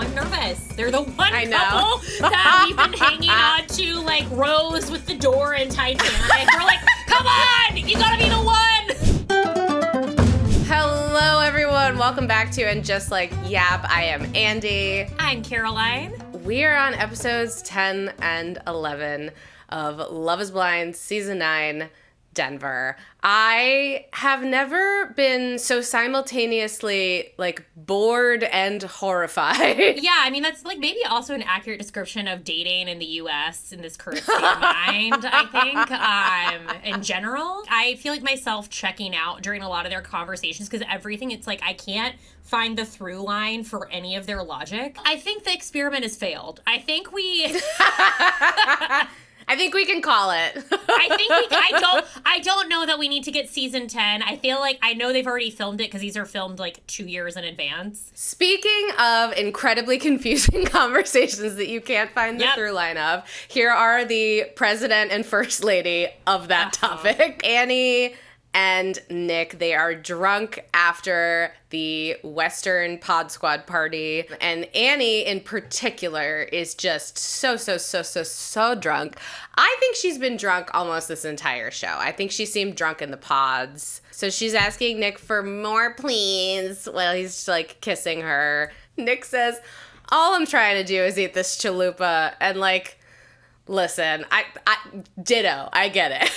non-nervous. They're the one I know. couple that we've been hanging on to, like Rose with the door and Titanic. We're like, come on, you gotta be the one. Hello, everyone. Welcome back to And Just Like Yap. I am Andy. I'm Caroline. We are on episodes 10 and 11 of Love is Blind, Season 9, Denver. I have never been so simultaneously, like, bored and horrified. Yeah, I mean, that's, like, maybe also an accurate description of dating in the U.S. in this current state of mind, I think, in general. I feel like myself checking out during a lot of their conversations because everything, it's like, I can't find the through line for any of their logic. I think the experiment has failed. I think we can call it. I don't know that we need to get season 10. I feel like I know they've already filmed it because these are filmed like 2 years in advance. Speaking of incredibly confusing conversations that you can't find the through line of, here are the president and first lady of that topic. Annie and Nick, they are drunk after the Western Pod Squad party. And Annie, in particular, is just so drunk. I think she's been drunk almost this entire show. I think she seemed drunk in the pods. So she's asking Nick for more, please, while he's, like, kissing her. Nick says, all I'm trying to do is eat this chalupa. And, like, listen, I ditto. I get it.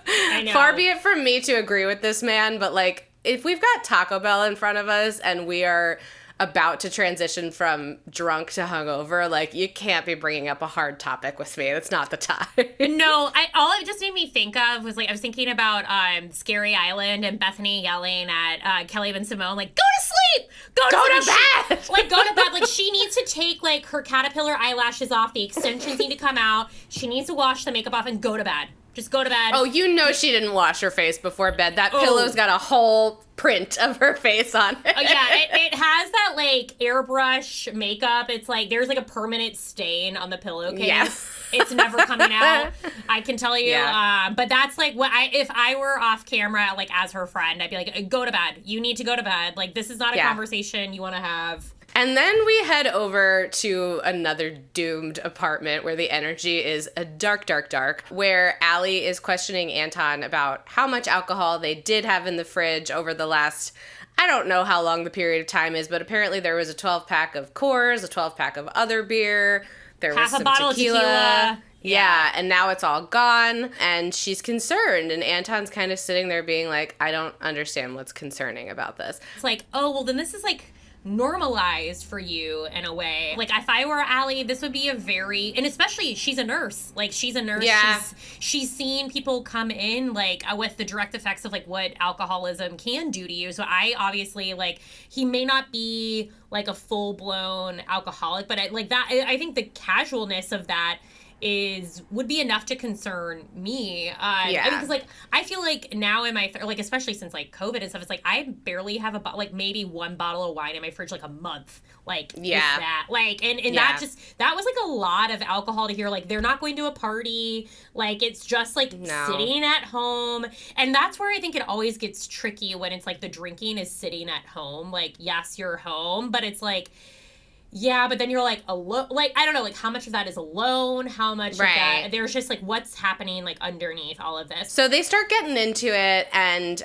I know. Far be it from me to agree with this man, but, like, if we've got Taco Bell in front of us and we are about to transition from drunk to hungover, like, you can't be bringing up a hard topic with me. That's not the time. No, all it just made me think of was, like, I was thinking about Scary Island and Bethany yelling at Kelly and Simone, like, go to sleep! Go to bed! Like, go to bed. Like, she needs to take, like, her caterpillar eyelashes off. The extensions need to come out. She needs to wash the makeup off and go to bed. Just go to bed. Oh, you know she didn't wash her face before bed. That pillow's got a whole print of her face on it. Oh, yeah, it has that, like, airbrush makeup. It's like, there's, like, a permanent stain on the pillowcase. Yes. It's never coming out, I can tell you. Yeah. But that's, like, what if I were off camera, like, as her friend, I'd be like, go to bed. You need to go to bed. Like, this is not a conversation you want to have. And then we head over to another doomed apartment where the energy is a dark, where Allie is questioning Anton about how much alcohol they did have in the fridge over the last, I don't know how long the period of time is, but apparently there was a 12-pack of Coors, a 12-pack of other beer, there was some bottle of tequila. Yeah, and now it's all gone, and she's concerned, and Anton's kind of sitting there being like, I don't understand what's concerning about this. It's like, oh, well, then this is, like, normalized for you in a way. Like, if I were Allie, this would be a very, and especially she's a nurse. Like, she's a nurse. Yeah. She's seen people come in, like, with the direct effects of, like, what alcoholism can do to you. So I obviously, like, he may not be, like, a full-blown alcoholic, but I think the casualness of that would be enough to concern me. Because, like, I feel like now in my, like, especially since, like, COVID and stuff, it's like, I barely have maybe one bottle of wine in my fridge, like, a month. Like, if that. Like, and that was, like, a lot of alcohol to hear. Like, they're not going to a party. Like, it's just, like, sitting at home. And that's where I think it always gets tricky when it's, like, the drinking is sitting at home. Like, yes, you're home, but it's, like, yeah, but then you're, like, alone. Like, I don't know, like, how much of that is alone? How much of that? There's just, like, what's happening, like, underneath all of this. So they start getting into it, and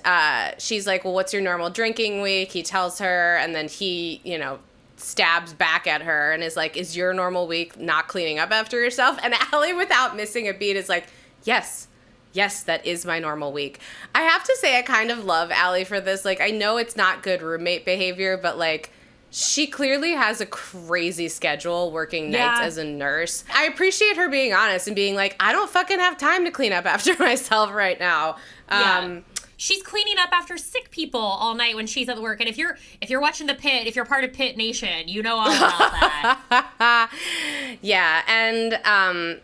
she's like, well, what's your normal drinking week? He tells her, and then he, stabs back at her and is like, is your normal week not cleaning up after yourself? And Allie, without missing a beat, is like, yes, that is my normal week. I have to say I kind of love Allie for this. Like, I know it's not good roommate behavior, but, like, she clearly has a crazy schedule working nights as a nurse. I appreciate her being honest and being like, I don't fucking have time to clean up after myself right now. She's cleaning up after sick people all night when she's at work. And if you're watching The Pit, if you're part of Pit Nation, you know all about that. Yeah, and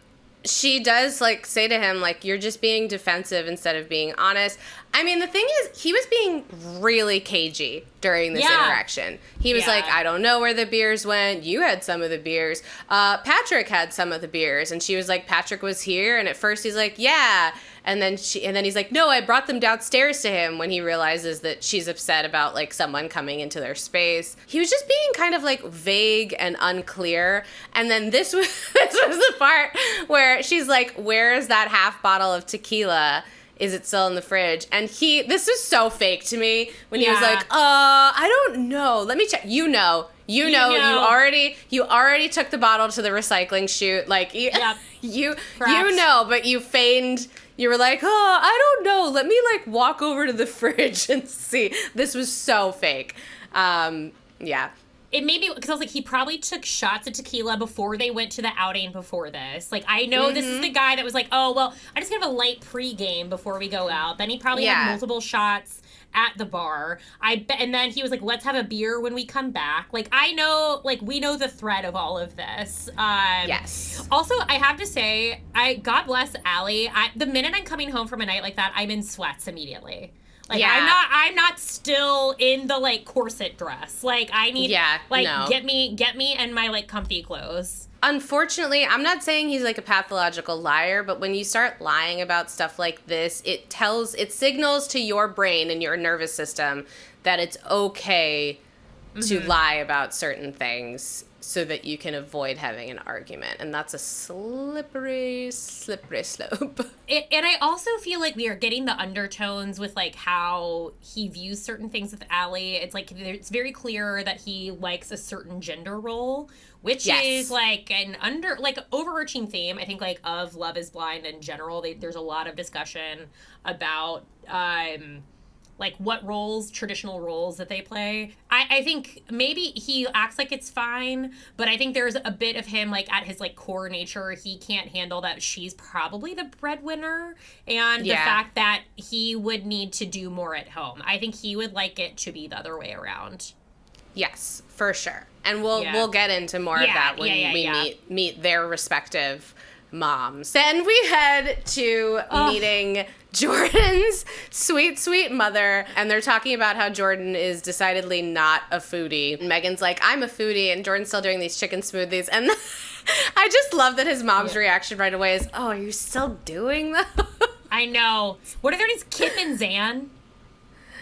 she does, like, say to him, like, you're just being defensive instead of being honest. I mean, the thing is, he was being really cagey during this interaction. He was like, I don't know where the beers went. You had some of the beers. Patrick had some of the beers. And she was like, Patrick was here. And at first he's like, yeah. And then he's like, no, I brought them downstairs to him, when he realizes that she's upset about like someone coming into their space. He was just being kind of like vague and unclear. And then this was the part where she's like, where is that half bottle of tequila? Is it still in the fridge? And this was so fake to me when he was like, I don't know. Let me check. You know. You already took the bottle to the recycling chute. Like, you know, but you feigned, you were like, oh, I don't know. Let me like walk over to the fridge and see. This was so fake. Yeah. It made me, because I was like, he probably took shots of tequila before they went to the outing before this. Like, I know this is the guy that was like, oh, well, I just have a light pregame before we go out. Then he probably had multiple shots at the bar. And then he was like, let's have a beer when we come back. Like, I know, like, we know the thread of all of this. Yes. Also, I have to say, God bless Allie. The minute I'm coming home from a night like that, I'm in sweats immediately. Like, I'm not still in the, like, corset dress. Like, I need, get me in my, like, comfy clothes. Unfortunately, I'm not saying he's, like, a pathological liar, but when you start lying about stuff like this, it signals to your brain and your nervous system that it's okay to lie about certain things so that you can avoid having an argument. And that's a slippery slope. And I also feel like we are getting the undertones with, like, how he views certain things with Allie. It's, like, it's very clear that he likes a certain gender role, which is, like, an overarching theme, I think, like, of Love is Blind in general. There's a lot of discussion about, like, what roles, traditional roles that they play. I think maybe he acts like it's fine, but I think there's a bit of him, like, at his, like, core nature, he can't handle that she's probably the breadwinner, and the fact that he would need to do more at home. I think he would like it to be the other way around. Yes, for sure. And we'll get into more of that when we meet their respective moms. Then we head to meeting Jordan's sweet mother, and they're talking about how Jordan is decidedly not a foodie. Megan's like, I'm a foodie, and Jordan's still doing these chicken smoothies. And I just love that his mom's reaction right away is, oh, are you still doing that? I know. What are their names? Kip and Zan?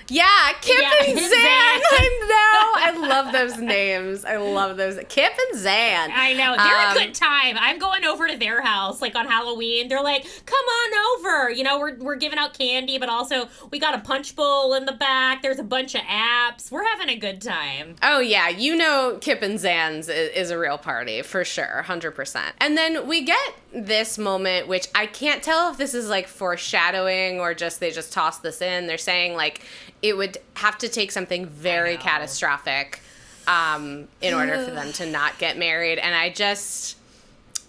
Yeah, Kip and Zan. I know. I love those names. I love those. Kip and Zan. I know. They're a good time. I'm going over to their house, like, on Halloween. They're like, come on over. You know, we're giving out candy, but also we got a punch bowl in the back. There's a bunch of apps. We're having a good time. Oh, yeah. You know Kip and Zan's is a real party, for sure. 100%. And then we get this moment, which I can't tell if this is, like, foreshadowing or just they just toss this in. They're saying, like, it would have to take something very catastrophic in order for them to not get married. And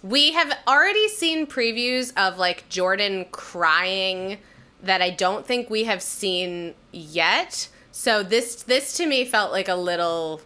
we have already seen previews of, like, Jordan crying that I don't think we have seen yet. So this to me felt like a little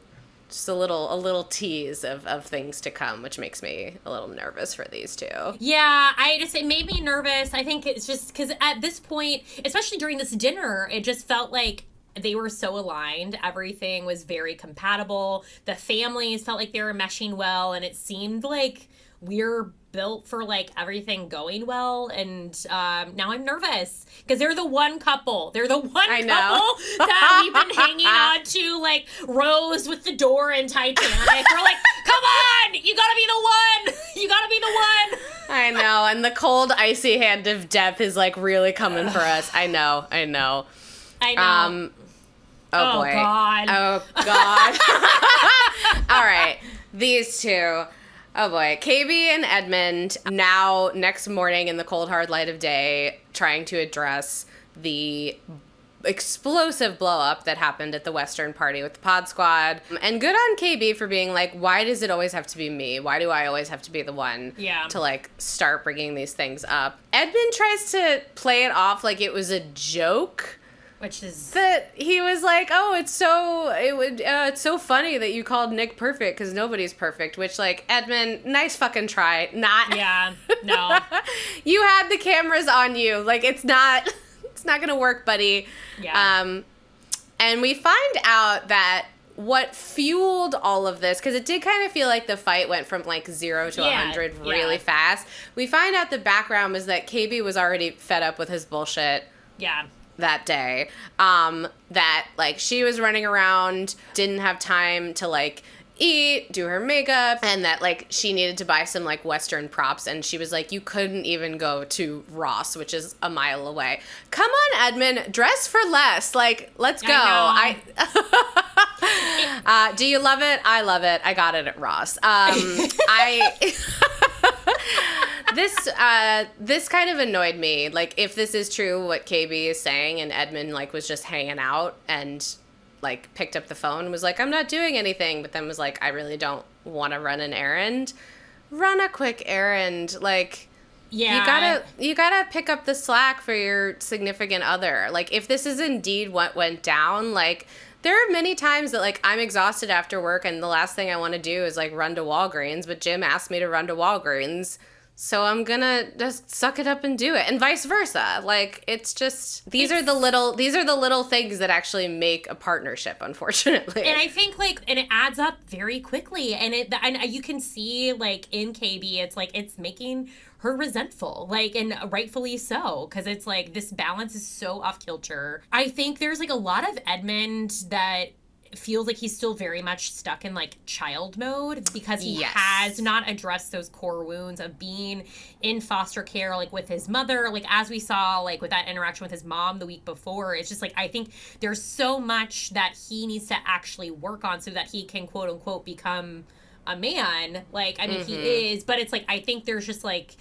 tease of things to come, which makes me a little nervous for these two. Yeah, it made me nervous. I think it's just because at this point, especially during this dinner, it just felt like they were so aligned. Everything was very compatible. The families felt like they were meshing well, and it seemed like we're built for, like, everything going well. And now I'm nervous because they're the one couple. They're the one couple that we've been hanging on to, like, Rose with the door in Titanic. We're like, come on, you gotta be the one. You gotta be the one. I know. And the cold, icy hand of death is, like, really coming for us. I know. Oh boy. God. Oh, God. All right. These two. Oh, boy. KB and Edmund, now next morning in the cold, hard light of day, trying to address the explosive blow-up that happened at the Western party with the Pod Squad. And good on KB for being like, why does it always have to be me? Why do I always have to be the one to, like, start bringing these things up? Edmund tries to play it off like it was a joke. Which is that he was like, oh, it's so funny that you called Nick perfect because nobody's perfect. Which, like, Edmund, nice fucking try. Not. Yeah. No. You had the cameras on you. Like, it's not It's not going to work, buddy. Yeah. And we find out that what fueled all of this, because it did kind of feel like the fight went from like 0 to 100 really fast. We find out the background was that KB was already fed up with his bullshit. Yeah. That day. That like she was running around, didn't have time to like eat, do her makeup, and that like she needed to buy some like Western props, and she was like, you couldn't even go to Ross, which is a mile away. Come on, Edmund, dress for less. Like, let's go. Do you love it? I love it. I got it at Ross. This kind of annoyed me. Like, if this is true, what KB is saying, and Edmund like was just hanging out and like picked up the phone and was like, I'm not doing anything, but then was like, I really don't want to run an errand. Run a quick errand. Like, yeah, you gotta pick up the slack for your significant other. Like, if this is indeed what went down, like, there are many times that like I'm exhausted after work and the last thing I want to do is like run to Walgreens, but Jim asked me to run to Walgreens. So I'm gonna just suck it up and do it, and vice versa. Like, it's just these are the little things that actually make a partnership, unfortunately. And I think and it adds up very quickly, and you can see like in KB, it's like it's making her resentful, like, and rightfully so, because it's like this balance is so off kilter. I think there's like a lot of Edmund that feels like he's still very much stuck in like child mode because he has not addressed those core wounds of being in foster care, like with his mother, like as we saw like with that interaction with his mom the week before. It's just like I think there's so much that he needs to actually work on so that he can quote unquote become a man. Like, I mean, he is, but it's like I think there's just like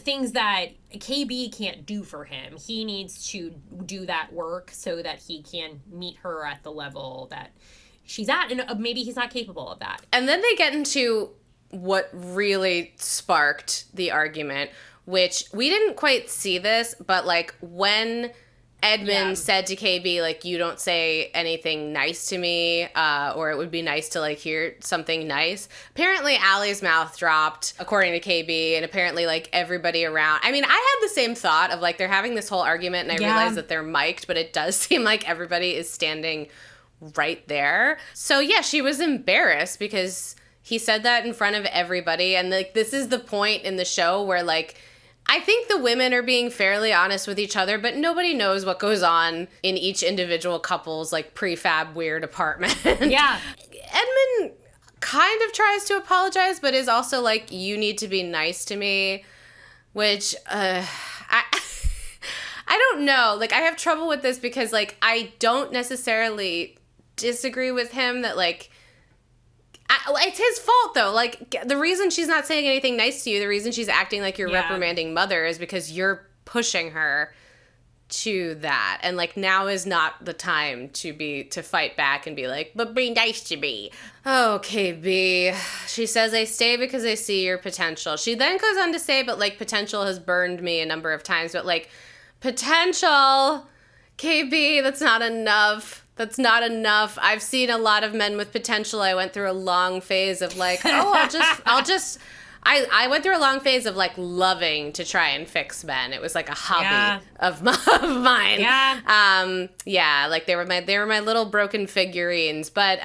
things that KB can't do for him. He needs to do that work so that he can meet her at the level that she's at, and maybe he's not capable of that. And then they get into what really sparked the argument, which we didn't quite see this, but like when Edmund said to KB, like, you don't say anything nice to me, or it would be nice to, like, hear something nice. Apparently, Allie's mouth dropped, according to KB, and apparently, like, everybody around. I mean, I had the same thought of, like, they're having this whole argument, and I realized that they're mic'd, but it does seem like everybody is standing right there. So, yeah, she was embarrassed because he said that in front of everybody, and, like, this is the point in the show where, like, I think the women are being fairly honest with each other, but nobody knows what goes on in each individual couple's, like, prefab weird apartment. Yeah. Edmund kind of tries to apologize, but is also like, you need to be nice to me, which, I don't know. Like, I have trouble with this because, like, I don't necessarily disagree with him that, like, it's his fault, though. Like, the reason she's not saying anything nice to you, the reason she's acting like your reprimanding mother is because you're pushing her to that. And, like, now is not the time to fight back and be like, but be nice to me. Okay, B. She says, I stay because I see your potential. She then goes on to say, but, like, potential has burned me a number of times. But, like, potential, KB, that's not enough. That's not enough. I've seen a lot of men with potential. I went through a long phase of like, I went through a long phase of like loving to try and fix men. It was like a hobby of mine. Yeah. Like they were my little broken figurines, but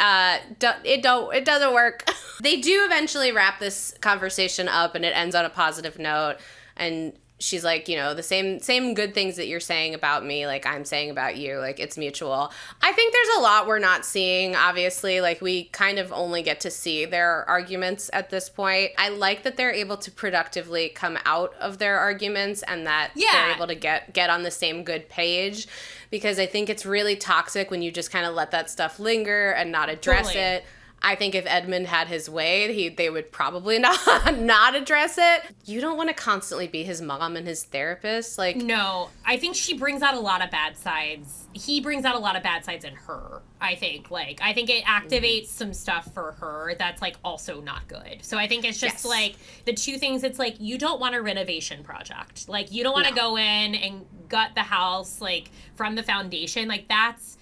it doesn't work. They do eventually wrap this conversation up and it ends on a positive note, and she's like, you know, the same good things that you're saying about me, like I'm saying about you, like it's mutual. I think there's a lot we're not seeing, obviously. Like we kind of only get to see their arguments at this point. I like that they're able to productively come out of their arguments and that they're able to get on the same good page, because I think it's really toxic when you just kind of let that stuff linger and not address it. I think if Edmund had his way, they would probably not address it. You don't want to constantly be his mom and his therapist. Like, no, I think she brings out a lot of bad sides. He brings out a lot of bad sides in her, I think. Like, I think it activates some stuff for her that's, like, also not good. So I think it's just, like, the two things. It's, like, you don't want a renovation project. Like, you don't want to go in and gut the house, like, from the foundation. Like, that's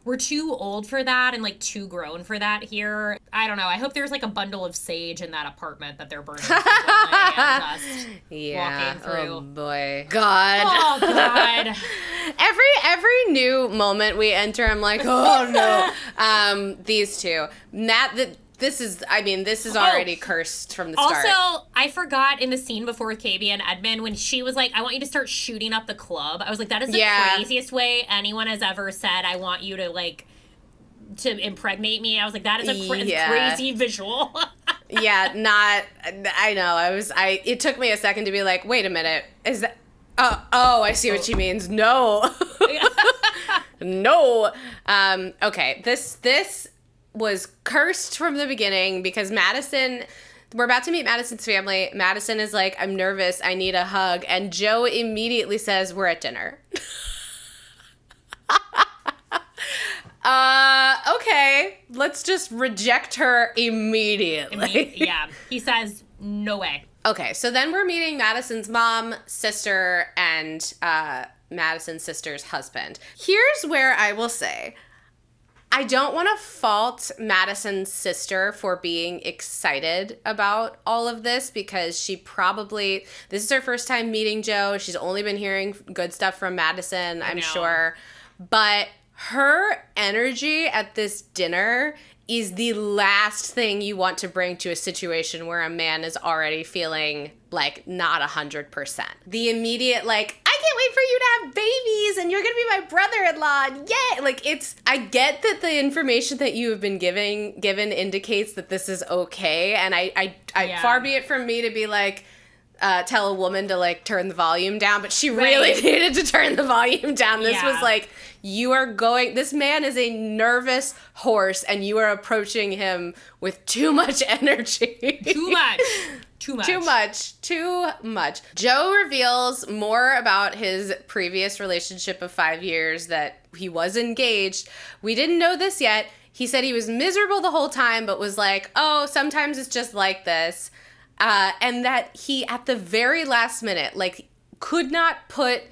we're too old for that and like too grown for that here. I don't know. I hope there's like a bundle of sage in that apartment that they're burning. Yeah. Walking through. Oh boy. God. Oh God. Every new moment we enter, I'm like, oh no. These two. This is already cursed from the start. Also, I forgot in the scene before with KB and Edmund when she was like, I want you to start shooting up the club. I was like, that is the craziest way anyone has ever said, I want you to like, to impregnate me. I was like, that is a crazy visual. I know. It took me a second to be like, wait a minute. Is that, I see what she means. No. No. Okay. This was cursed from the beginning because we're about to meet Madison's family. Madison is like, I'm nervous, I need a hug. And Joe immediately says, we're at dinner. Okay, let's just reject her immediately. Yeah, he says, no way. Okay, so then we're meeting Madison's mom, sister, and Madison's sister's husband. Here's where I will say, I don't want to fault Madison's sister for being excited about all of this because this is her first time meeting Joe. She's only been hearing good stuff from Madison, I'm sure. But her energy at this dinner is the last thing you want to bring to a situation where a man is already feeling like not 100%. The immediate like, I can't wait for you to have babies and you're gonna be my brother-in-law. Yeah, like I get that the information that you have been given indicates that this is okay, and I far be it from me to be like, tell a woman to like turn the volume down, but she really needed to turn the volume down. This was like, this man is a nervous horse and you are approaching him with too much energy. Too much. Joe reveals more about his previous relationship of 5 years, that he was engaged. We didn't know this yet. He said he was miserable the whole time, but was like, oh, sometimes it's just like this. And that he, at the very last minute, like, could not put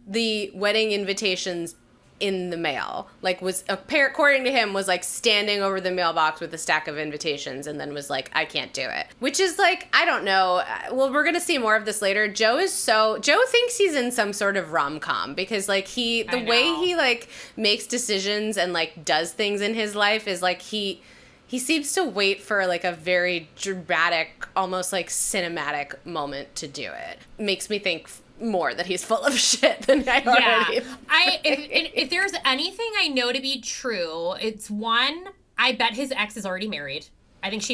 the wedding invitations in the mail. Like, according to him, was like standing over the mailbox with a stack of invitations and then was like, I can't do it. Which is like, I don't know. Well, we're going to see more of this later. Joe thinks he's in some sort of rom-com because like the way he like makes decisions and like does things in his life is like he seems to wait for like a very dramatic, almost like cinematic moment to do it. Makes me think more that he's full of shit than I already thought. If there's anything I know to be true, it's one, I bet his ex is already married. I think she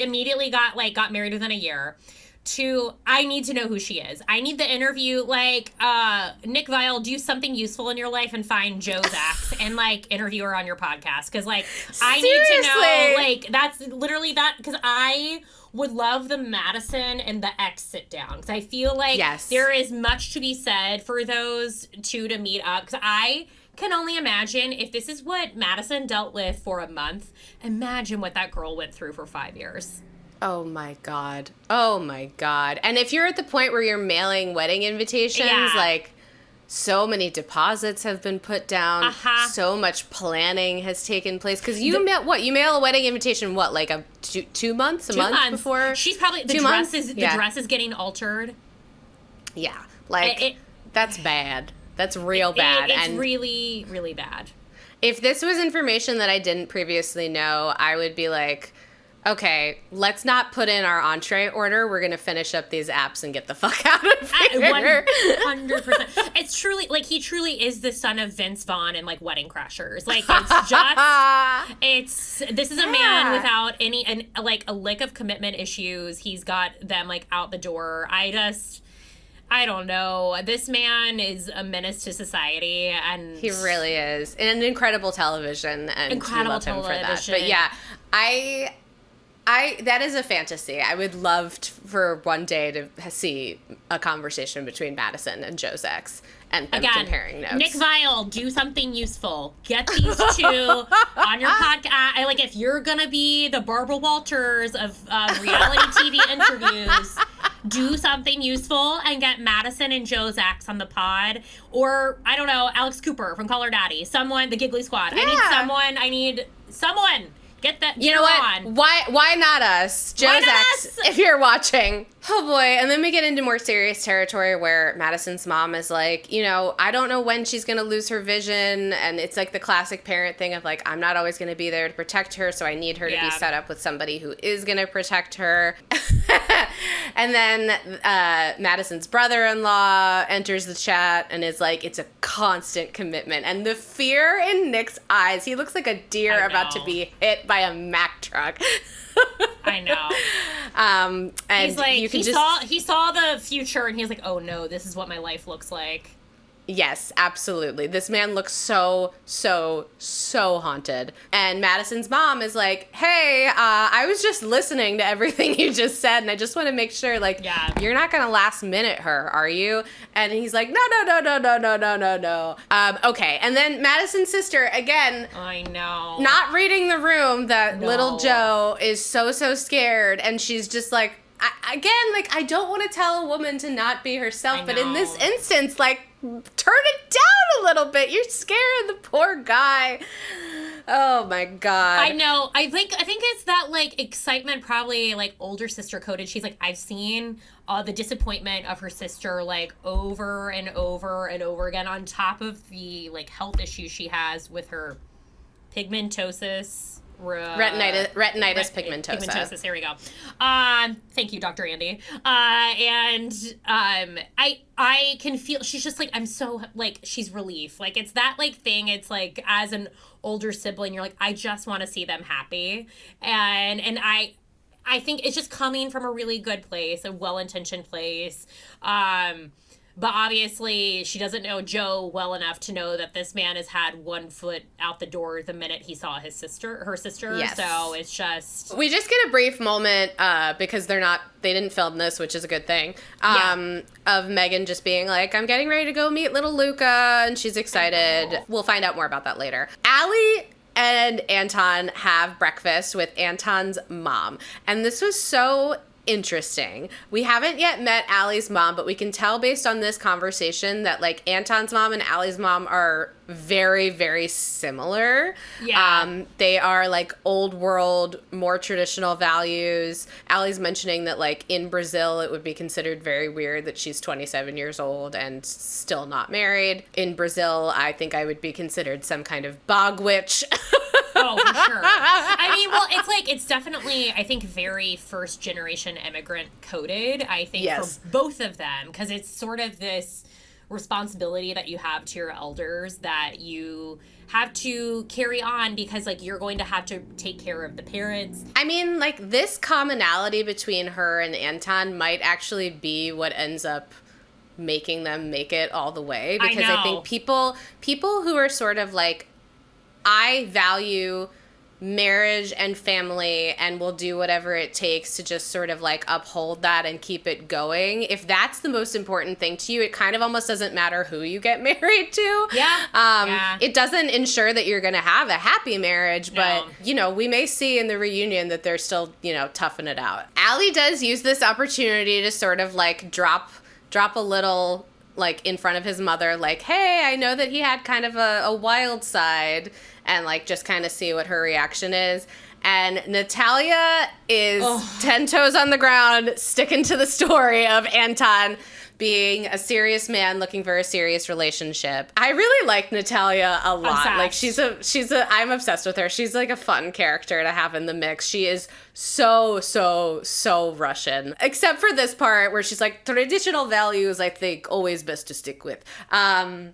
immediately got married within a year. Two, I need to know who she is. I need the interview, like, Nick Viall, do something useful in your life and find Joe's ex and, like, interview her on your podcast. Because, like, I need to know, like, that's literally that, because I would love the Madison and the ex sit down. Because I feel like there is much to be said for those two to meet up. Because I can only imagine if this is what Madison dealt with for a month, imagine what that girl went through for 5 years. Oh my God. And if you're at the point where you're mailing wedding invitations, like, so many deposits have been put down. So much planning has taken place. Because you mail a wedding invitation, like a 2 months? A month before? She's probably, the dress is getting altered. Yeah. Like, that's bad. That's real bad. It's really, really bad. If this was information that I didn't previously know, I would be like, okay, let's not put in our entree order. We're going to finish up these apps and get the fuck out of here. 100%. It's truly, like, he truly is the son of Vince Vaughn and, like, Wedding Crashers. Like, this is a man without any, like, a lick of commitment issues. He's got them, like, out the door. I don't know. This man is a menace to society, and he really is. And incredible television, and we love him for that. But yeah, that is a fantasy. I would love for one day to see a conversation between Madison and Joe's ex and them comparing notes. Nick Viall, do something useful. Get these two on your podcast. Like, if you're going to be the Barbara Walters of reality TV interviews, do something useful and get Madison and Joe's ex on the pod. Or, I don't know, Alex Cooper from Call Her Daddy. Someone, the Giggly Squad. Yeah. I need someone. Get that. You know what? On. Why not us? Joe's ex, if you're watching. Oh boy. And then we get into more serious territory where Madison's mom is like, you know, I don't know when she's going to lose her vision. And it's like the classic parent thing of like, I'm not always going to be there to protect her. So I need her to be set up with somebody who is going to protect her. And then Madison's brother-in-law enters the chat and is like, it's a constant commitment. And the fear in Nick's eyes, he looks like a deer about to be hit by a Mack truck. I know. And he's like, you can he saw the future and he was like, oh no, this is what my life looks like. Yes, absolutely. This man looks so haunted. And Madison's mom is like, hey, I was just listening to everything you just said, and I just want to make sure, like, you're not going to last minute her, are you? And he's like, no. Okay. And then Madison's sister, again, I know, not reading the room that little Joe is so scared, and she's just like, I don't want to tell a woman to not be herself, but in this instance, like, turn it down a little bit. You're scaring the poor guy. Oh my God. I know. I think it's that like excitement, probably like older sister coded. She's like, I've seen the disappointment of her sister like over and over and over again, on top of the like health issues she has with her pigmentosis. Retinitis pigmentosa. Pigmentosis. Here we go. Thank you, Dr. Andy. I can feel she's just like, I'm so like, she's relief. Like, it's that like thing. It's like, as an older sibling, you're like, I just want to see them happy, and I think it's just coming from a really good place, a well-intentioned place. But obviously, she doesn't know Joe well enough to know that this man has had one foot out the door the minute he saw her sister. Yes. So it's just... We just get a brief moment, because they didn't film this, which is a good thing, of Megan just being like, I'm getting ready to go meet little Luca, and she's excited. We'll find out more about that later. Allie and Anton have breakfast with Anton's mom, and this was so interesting. We haven't yet met Allie's mom, but we can tell based on this conversation that like Anton's mom and Allie's mom are very, very similar. Yeah. They are like old world, more traditional values. Allie's mentioning that like in Brazil, it would be considered very weird that she's 27 years old and still not married. In Brazil, I think I would be considered some kind of bog witch. Oh, for sure. I mean, well, it's definitely, I think, very first generation immigrant coded, I think, for both of them, because it's sort of this responsibility that you have to your elders that you have to carry on, because like you're going to have to take care of the parents. I mean, like, this commonality between her and Anton might actually be what ends up making them make it all the way, because I think people who are sort of like, I value marriage and family and will do whatever it takes to just sort of like uphold that and keep it going. If that's the most important thing to you, it kind of almost doesn't matter who you get married to. Yeah. It doesn't ensure that you're going to have a happy marriage, but, you know, we may see in the reunion that they're still, you know, toughing it out. Allie does use this opportunity to sort of like drop a little like in front of his mother, like, hey, I know that he had kind of a wild side, and like just kind of see what her reaction is. And Natalia is 10 toes on the ground, sticking to the story of Anton being a serious man looking for a serious relationship. I really like Natalia a lot. Obsessed. Like I'm obsessed with her. She's like a fun character to have in the mix. She is so Russian. Except for this part where she's like, traditional values, I think, always best to stick with. I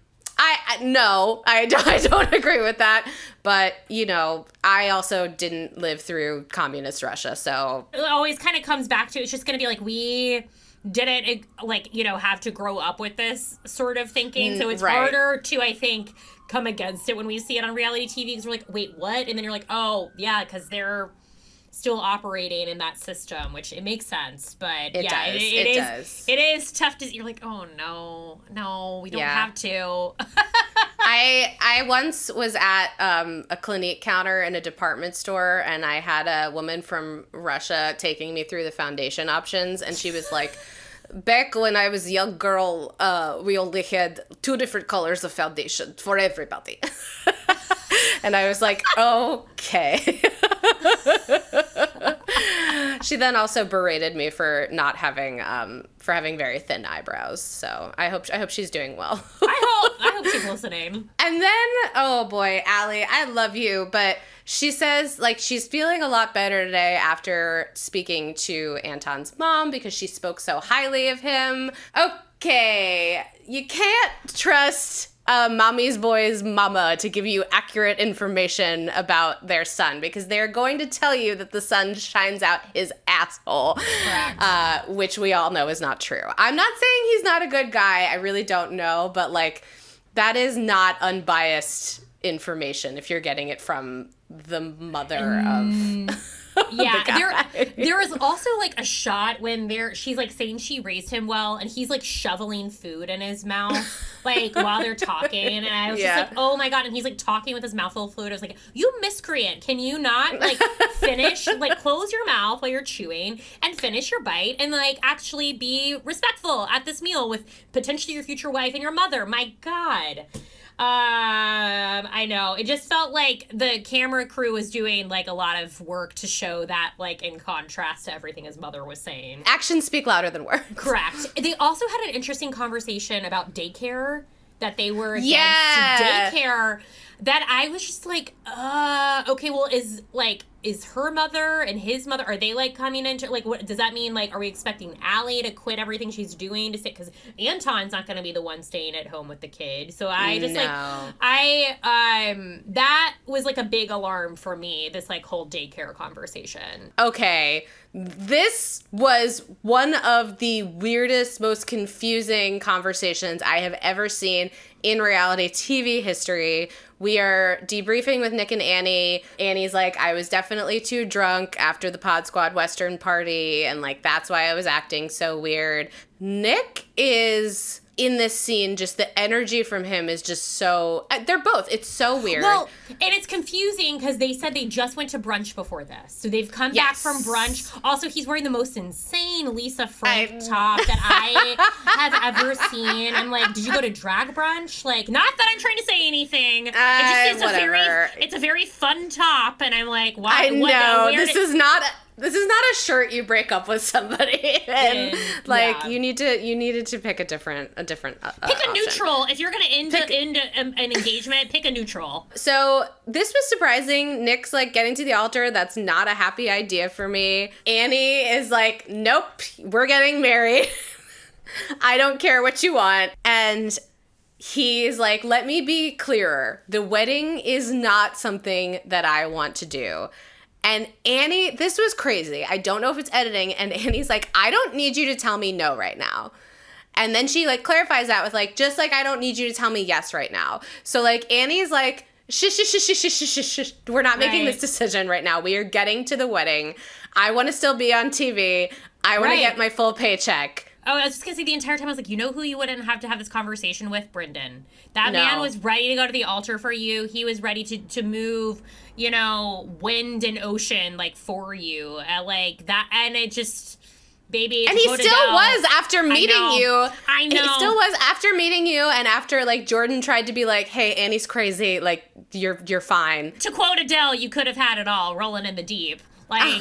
don't agree with that. But, you know, I also didn't live through communist Russia, so. It always kind of comes back to, it's just going to be like, we didn't, like, you know, have to grow up with this sort of thinking. So it's harder to, I think, come against it when we see it on reality TV, because we're like, wait, what? And then you're like, oh, yeah, because they're still operating in that system, which it makes sense. But it does. It is tough to, you're like, oh, no, we don't have to. I once was at a Clinique counter in a department store, and I had a woman from Russia taking me through the foundation options, and she was like, back when I was a young girl, we only had 2 different colors of foundation for everybody. And I was like, okay. She then also berated me for not having having very thin eyebrows. So I hope she's doing well. I hope she's listening. And then, oh boy, Allie, I love you, but she says like she's feeling a lot better today after speaking to Anton's mom because she spoke so highly of him. Okay, you can't trust mommy's boy's mama to give you accurate information about their son because they're going to tell you that the sun shines out his asshole, which we all know is not true. I'm not saying he's not a good guy. I really don't know, but like that is not unbiased information if you're getting it from the mother of yeah, there was also like a shot when she's like saying she raised him well, and he's like shoveling food in his mouth like while they're talking, and I was just like, oh my god, and he's like talking with his mouth full of food. I was like, you miscreant, can you not like finish, like close your mouth while you're chewing and finish your bite and like actually be respectful at this meal with potentially your future wife and your mother? My god. I know. It just felt like the camera crew was doing like a lot of work to show that, like, in contrast to everything his mother was saying. Actions speak louder than words. Correct. They also had an interesting conversation about daycare, that they were against daycare, that I was just like, okay, well, is her mother and his mother, are they like coming into, like, what does that mean? Like, are we expecting Allie to quit everything she's doing to stay? Because Anton's not going to be the one staying at home with the kid. So I just that was like a big alarm for me, this like whole daycare conversation. Okay. This was one of the weirdest, most confusing conversations I have ever seen in reality TV history. We are debriefing with Nick and Annie. Annie's like, I was definitely too drunk after the Pod Squad Western party, and like that's why I was acting so weird. Nick is in this scene, just the energy from him is just so, they're both, it's so weird. Well, and it's confusing because they said they just went to brunch before this. So they've come back from brunch. Also, he's wearing the most insane Lisa Frank top that I have ever seen. I'm like, did you go to drag brunch? Like, not that I'm trying to say anything. It's a very fun top. And I'm like, wow. I know, this is not a shirt you break up with somebody, and you needed to pick a different pick a option. Neutral. If you're gonna end an engagement, pick a neutral. So this was surprising. Nick's like getting to the altar. That's not a happy idea for me. Annie is like, nope, we're getting married. I don't care what you want. And he's like, let me be clearer. The wedding is not something that I want to do. And Annie, this was crazy. I don't know if it's editing. And Annie's like, I don't need you to tell me no right now. And then she like clarifies that with like, just like, I don't need you to tell me yes right now. So like Annie's like, shush. We're not making this decision right now. We are getting to the wedding. I want to still be on TV. I want to get my full paycheck. Oh, I was just going to say the entire time, I was like, you know who you wouldn't have to have this conversation with? Brendan. That man was ready to go to the altar for you. He was ready to move, you know, wind and ocean, like, for you. Like, that, and it just, baby. And he still was after meeting you. I know. He still was after meeting you, and after, like, Jordan tried to be like, hey, Annie's crazy. Like, you're fine. To quote Adele, you could have had it all, rolling in the deep. Like,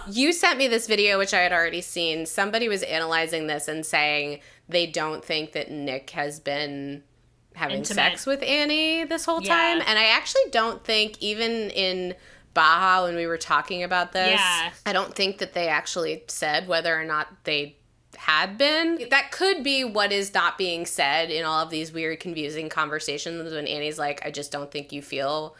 you sent me this video, which I had already seen. Somebody was analyzing this and saying they don't think that Nick has been having sex with Annie this whole time. And I actually don't think, even in Baja when we were talking about this, I don't think that they actually said whether or not they had been. That could be what is not being said in all of these weird, confusing conversations when Annie's like, I just don't think you feel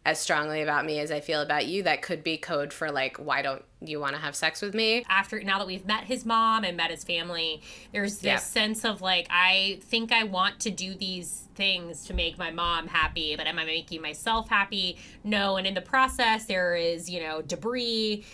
as strongly about me as I feel about you. That could be code for like, why don't you want to have sex with me? Now that we've met his mom and met his family, there's this sense of like, I think I want to do these things to make my mom happy, but am I making myself happy? No. And in the process, there is, you know, debris,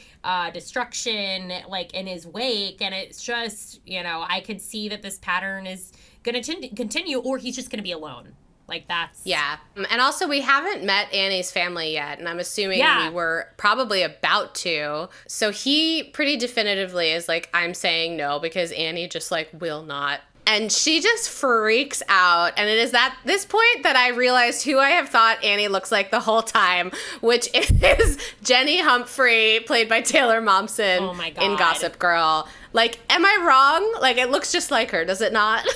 destruction, like in his wake. And it's just, you know, I could see that this pattern is going to continue, or he's just going to be alone. Like, that's... Yeah. And also, we haven't met Annie's family yet, and I'm assuming we were probably about to. So he pretty definitively is like, I'm saying no, because Annie just, like, will not. And she just freaks out. And it is at this point that I realized who I have thought Annie looks like the whole time, which is Jenny Humphrey, played by Taylor Momsen in Gossip Girl. Like, am I wrong? Like, it looks just like her, does it not?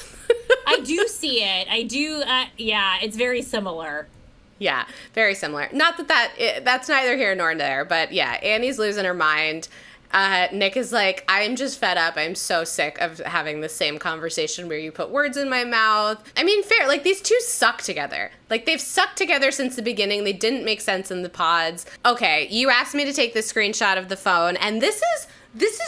I do see it. I do. Yeah, it's very similar. Yeah, very similar. Not that's neither here nor there, but yeah, Annie's losing her mind. Nick is like, I'm just fed up. I'm so sick of having the same conversation where you put words in my mouth. I mean, fair. Like, these two suck together. Like, they've sucked together since the beginning. They didn't make sense in the pods. Okay, you asked me to take this screenshot of the phone, and this is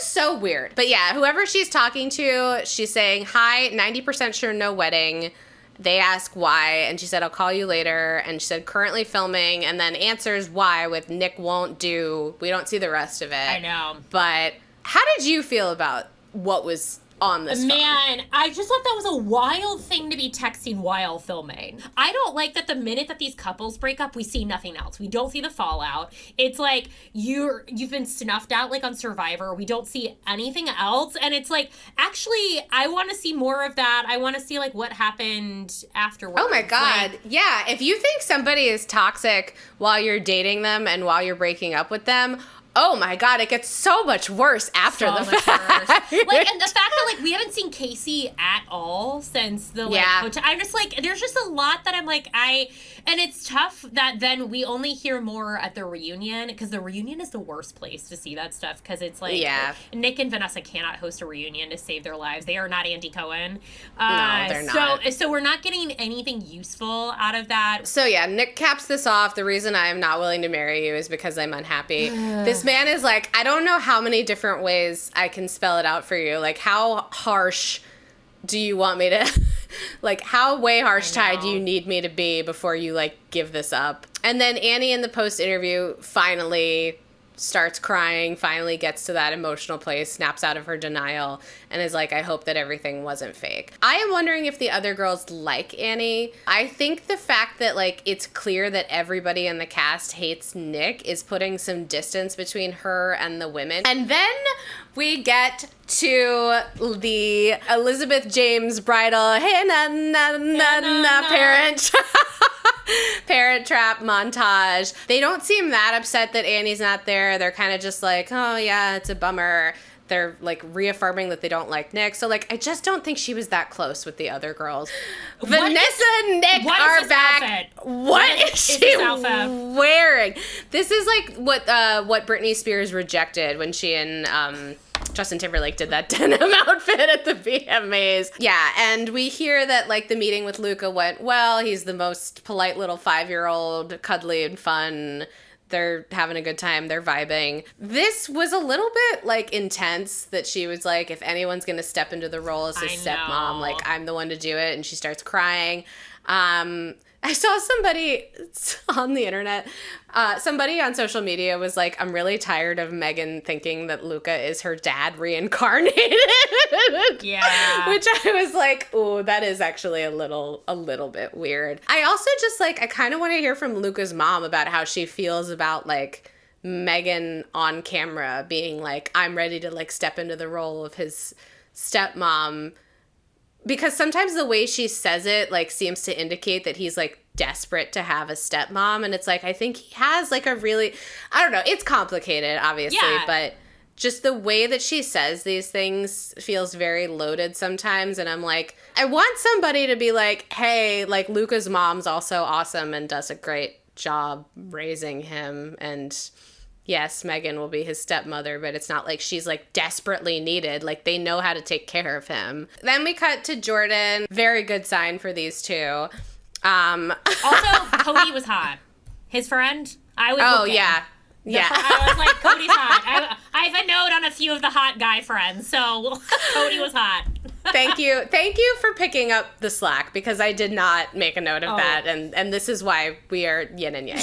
so weird. But yeah, whoever she's talking to, she's saying, hi, 90% sure no wedding. They ask why, and she said, I'll call you later. And she said, currently filming, and then answers why with Nick won't do. We don't see the rest of it. I know. But how did you feel about what was on this phone? Man, I just thought that was a wild thing to be texting while filming. I don't like that the minute that these couples break up, we see nothing else. We don't see the fallout. It's like you've been snuffed out like on Survivor. We don't see anything else. And it's like, actually, I want to see more of that. I want to see like what happened afterwards. Oh my God. Like, yeah. If you think somebody is toxic while you're dating them and while you're breaking up with them, oh my God, it gets so much worse after the fact. Like, and the fact that, like, we haven't seen Casey at all since the, like, hotel. I'm just, like, there's just a lot that I'm, like, and it's tough that then we only hear more at the reunion, because the reunion is the worst place to see that stuff, because it's, like, Nick and Vanessa cannot host a reunion to save their lives. They are not Andy Cohen. No, they're not. So we're not getting anything useful out of that. So, yeah, Nick caps this off. The reason I am not willing to marry you is because I'm unhappy. This man is like, I don't know how many different ways I can spell it out for you. Like, how harsh do you want me to, like, how way harsh tied do you need me to be before you, like, give this up? And then Annie in the post-interview finally starts crying, finally gets to that emotional place, snaps out of her denial, and is like, I hope that everything wasn't fake. I am wondering if the other girls like Annie. I think the fact that, like, it's clear that everybody in the cast hates Nick is putting some distance between her and the women. And then we get to the Elizabeth James bridal, hey, na, parent. Parent Trap montage. They don't seem that upset that Annie's not there. They're kind of just like, oh yeah, it's a bummer. They're like reaffirming that they don't like Nick. So like, I just don't think she was that close with the other girls. Vanessa and Nick are back. Outfit? What is she wearing? This is like what Britney Spears rejected when she and Justin Timberlake did that denim outfit at the VMAs. Yeah, and we hear that, like, the meeting with Luca went well. He's the most polite little 5-year-old, cuddly and fun. They're having a good time. They're vibing. This was a little bit, like, intense that she was like, if anyone's going to step into the role as a stepmom, like, I'm the one to do it. And she starts crying. I saw somebody on the internet, somebody on social media was like, I'm really tired of Megan thinking that Luca is her dad reincarnated. Yeah. Which I was like, ooh, that is actually a little bit weird. I also just, like, I kind of want to hear from Luca's mom about how she feels about, like, Megan on camera being like, I'm ready to, like, step into the role of his stepmom. Because sometimes the way she says it, like, seems to indicate that he's, like, desperate to have a stepmom. And it's like, I think he has, like, a really, I don't know, it's complicated, obviously, but just the way that she says these things feels very loaded sometimes. And I'm like, I want somebody to be like, hey, like, Luca's mom's also awesome and does a great job raising him. And yes, Megan will be his stepmother, but it's not like she's, like, desperately needed. Like, they know how to take care of him. Then we cut to Jordan. Very good sign for these two. Also, Cody was hot. His friend, I was looking. Yeah. I was like, Cody's hot. I have a note on a few of the hot guy friends, so Cody was hot. Thank you for picking up the slack, because I did not make a note of that, and this is why we are yin and yang.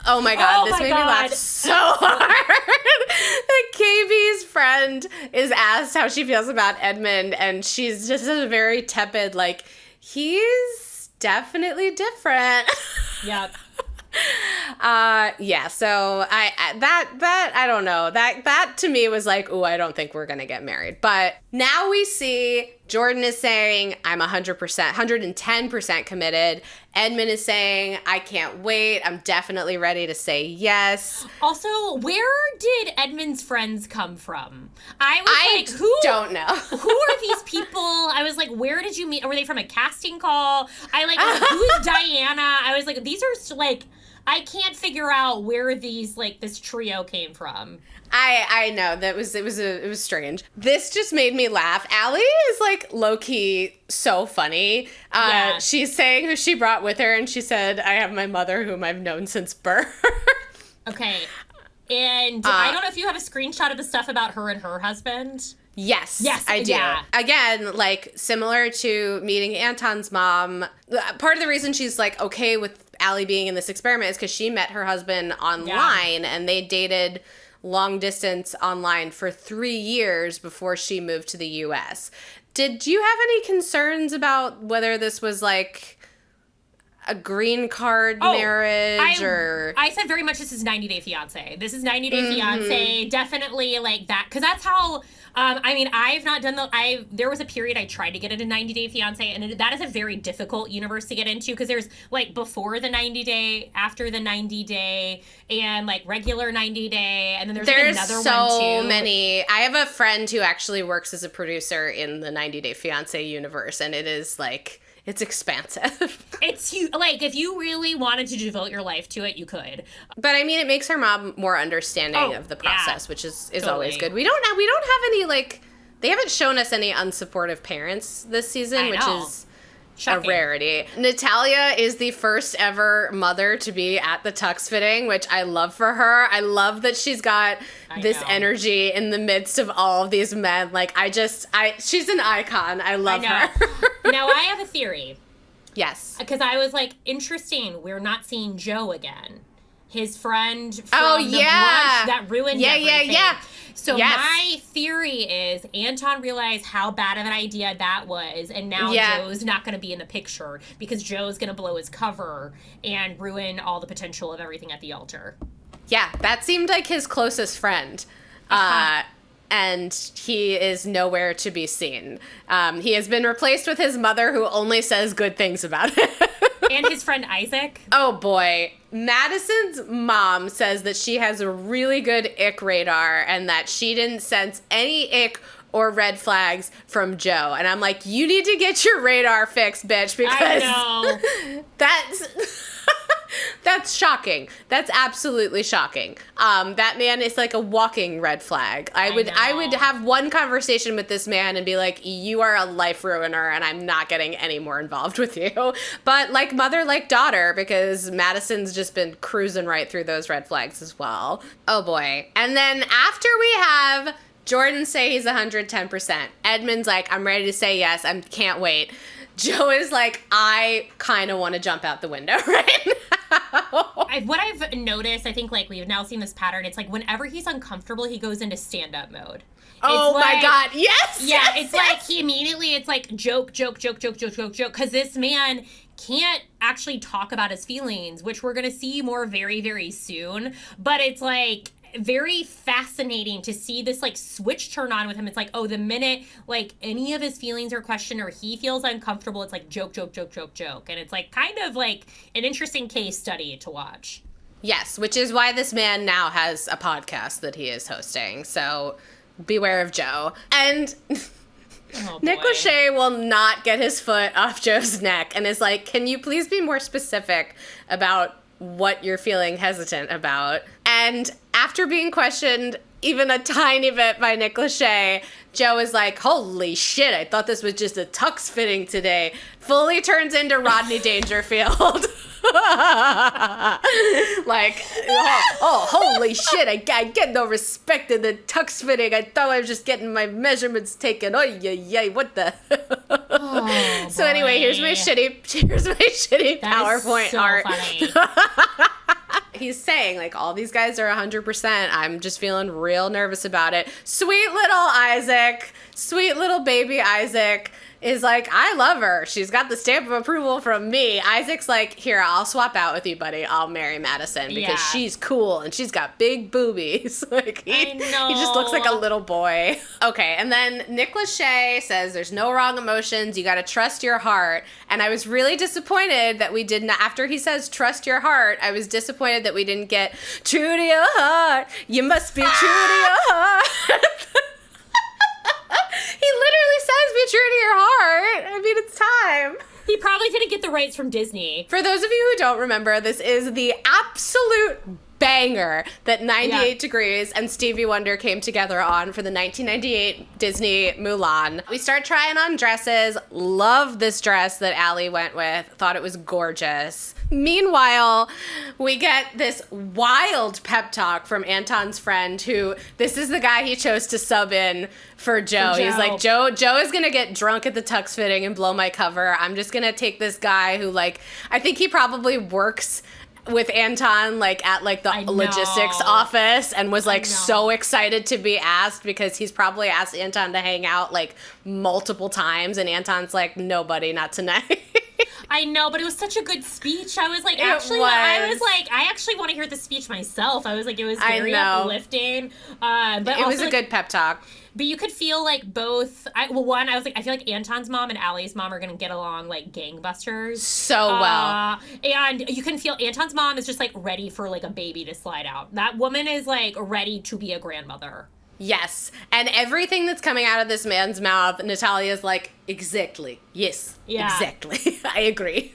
Oh my God, this made me laugh so hard. KB's friend is asked how she feels about Edmund, and she's just a very tepid, like, he's definitely different. Yep. Yeah, so I don't know. That to me was like, ooh, I don't think we're gonna get married. But now we see Jordan is saying, I'm 100%, 110% committed. Edmund is saying, I can't wait. I'm definitely ready to say yes. Also, where did Edmund's friends come from? I don't know. Who are these people? I was like, where did you meet? Were they from a casting call? Who's Diana? I was like, these are like, I can't figure out where these, like, this trio came from. I know it was strange. This just made me laugh. Allie is like low key so funny. Yeah. She's saying who she brought with her, and she said, "I have my mother, whom I've known since birth." Okay, and I don't know if you have a screenshot of the stuff about her and her husband. Yes, I do. Yeah. Again, like, similar to meeting Anton's mom, part of the reason she's, like, okay with Allie being in this experiment is because she met her husband online, and they dated long distance online for 3 years before she moved to the U.S. Did you have any concerns about whether this was, like, a green card marriage or... I said very much this is 90 Day Fiancé. This is 90 Day Fiancé. Definitely like that. Because that's how... I've not done there was a period I tried to get into 90 Day Fiancé, and that is a very difficult universe to get into because there's, like, before the 90 day, after the 90 day, and, like, regular 90 day, and then there's like, another one, too. There's so many. I have a friend who actually works as a producer in the 90 Day Fiancé universe, and it is, like... It's expansive. It's like, if you really wanted to devote your life to it, you could. But I mean, it makes her mom more understanding of the process, which is totally. Always good. We don't have any, like, they haven't shown us any unsupportive parents this season, which is shocking. A rarity. Natalia is the first ever mother to be at the tux fitting, which I love for her. I love that she's got this energy in the midst of all of these men. Like, she's an icon. I love her. Now, I have a theory. Yes. Because I was like, interesting, we're not seeing Joe again. His friend from the brunch that ruined everything. Yeah. So my theory is Anton realized how bad of an idea that was, and now Joe's not going to be in the picture because Joe's going to blow his cover and ruin all the potential of everything at the altar. Yeah, that seemed like his closest friend. And he is nowhere to be seen. He has been replaced with his mother, who only says good things about him. And his friend Isaac. Oh, boy. Madison's mom says that she has a really good ick radar and that she didn't sense any ick or red flags from Joe. And I'm like, you need to get your radar fixed, bitch, because I know. That's shocking. That's absolutely shocking. That man is like a walking red flag. I would have one conversation with this man and be like, you are a life ruiner and I'm not getting any more involved with you. But like mother, like daughter, because Madison's just been cruising right through those red flags as well. Oh boy. And then after we have Jordan say he's 110%, Edmund's like, I'm ready to say yes. I can't wait. Joe is like, I kind of want to jump out the window right now. What I've noticed, I think, like, we've now seen this pattern. It's like whenever he's uncomfortable, he goes into stand-up mode. Oh, my God. Yes. Yeah, it's like he immediately, it's like joke. Because this man can't actually talk about his feelings, which we're going to see more very, very soon. But it's like very fascinating to see this, like, switch turn on with him. It's like, oh, the minute, like, any of his feelings are questioned or he feels uncomfortable, it's like joke. And it's, like, kind of, like, an interesting case study to watch. Yes, which is why this man now has a podcast that he is hosting. So beware of Joe. And Nick Lachey will not get his foot off Joe's neck and is like, can you please be more specific about what you're feeling hesitant about? And after being questioned even a tiny bit by Nick Lachey, Joe is like, holy shit, I thought this was just a tux fitting today. Fully turns into Rodney Dangerfield. Like, holy shit, I get no respect in the tux fitting. I thought I was just getting my measurements taken. Oy, what the? So anyway, here's my shitty PowerPoint so art. Funny. he's saying, like, all these guys are 100%. I'm just feeling real nervous about it. Sweet little Isaac, sweet little baby Isaac is like, I love her. She's got the stamp of approval from me. Isaac's like, here, I'll swap out with you, buddy. I'll marry Madison because she's cool and she's got big boobies. Like, he just looks like a little boy. Okay, and then Nick Lachey says there's no wrong emotions. You got to trust your heart. And I was really disappointed that we didn't, after he says trust your heart, I was disappointed that we didn't get true to your heart. You must be true to your heart. He literally says be true to your heart. I mean, it's time. He probably didn't get the rights from Disney. For those of you who don't remember, this is the absolute banger that 98 Degrees and Stevie Wonder came together on for the 1998 Disney Mulan. We start trying on dresses. Love this dress that Allie went with. Thought it was gorgeous. Meanwhile, we get this wild pep talk from Anton's friend who, this is the guy he chose to sub in for Joe. He's like, Joe is going to get drunk at the tux fitting and blow my cover. I'm just going to take this guy who, like, I think he probably works with Anton, like, at, like, the logistics office and was, like, so excited to be asked because he's probably asked Anton to hang out, like, multiple times, and Anton's like, nobody, not tonight. I know, but it was such a good speech. I was like, I actually want to hear the speech myself. I was like, it was very uplifting. But it was a good pep talk. But you could feel like both. I feel like Anton's mom and Allie's mom are gonna get along like gangbusters. So well. And you can feel Anton's mom is just like ready for like a baby to slide out. That woman is like ready to be a grandmother. Yes. And everything that's coming out of this man's mouth, Natalia's like, exactly. Yes. Yeah. Exactly. I agree.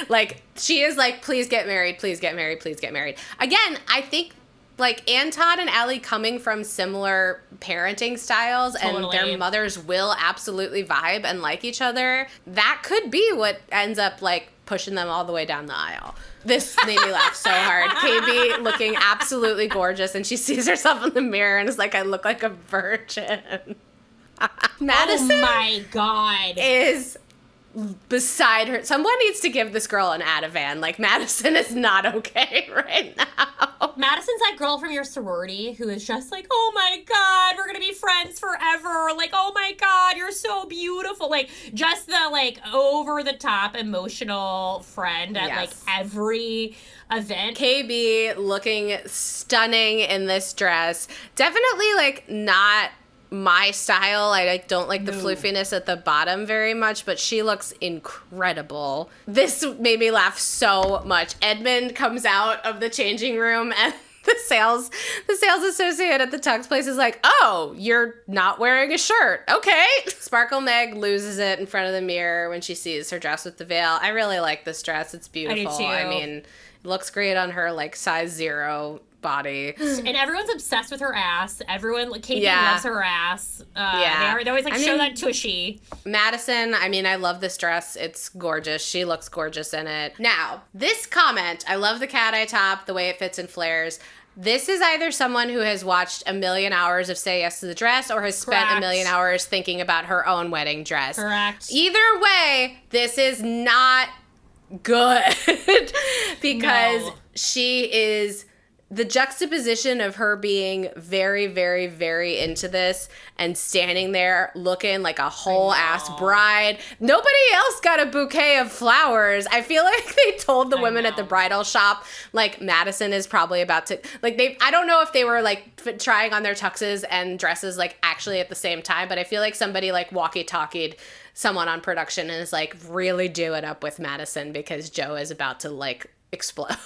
Like, she is like, please get married, please get married, please get married. Again, I think, like, Anton and Allie coming from similar parenting styles and their mothers will absolutely vibe and like each other. That could be what ends up, like, pushing them all the way down the aisle. This made me laugh so hard. KB looking absolutely gorgeous, and she sees herself in the mirror and is like, I look like a virgin. Madison, oh my God, is beside her. Someone needs to give this girl an Ativan. Like, Madison is not okay right now. Madison's that girl from your sorority who is just like, oh my God, we're gonna be friends forever. Like, oh my God, you're so beautiful. Like, just the, like, over the top emotional friend at like every event. KB looking stunning in this dress. Definitely, like, not my style. I like, don't like the floofiness at the bottom very much, but she looks incredible. This made me laugh so much. Edmund comes out of the changing room and the sales associate at the tux place is like, oh, you're not wearing a shirt. Okay. Sparkle Meg loses it in front of the mirror when she sees her dress with the veil. I really like this dress. It's beautiful. I do too. I mean, it looks great on her, like, size 0 body. And everyone's obsessed with her ass. Everyone, like, Katie loves her ass. They always like show that to a she. Madison, I mean, I love this dress. It's gorgeous. She looks gorgeous in it. Now, this comment, I love the cat eye top, the way it fits in flares. This is either someone who has watched a million hours of Say Yes to the Dress or has spent a million hours thinking about her own wedding dress. Correct. Either way, this is not good because she is... The juxtaposition of her being very, very, very into this and standing there looking like a whole-ass bride. Nobody else got a bouquet of flowers. I feel like they told the women at the bridal shop, like, Madison is probably about to... Like, I don't know if they were, like, trying on their tuxes and dresses, like, actually at the same time, but I feel like somebody, like, walkie-talkied someone on production and is, like, really do it up with Madison because Joe is about to, like, explode.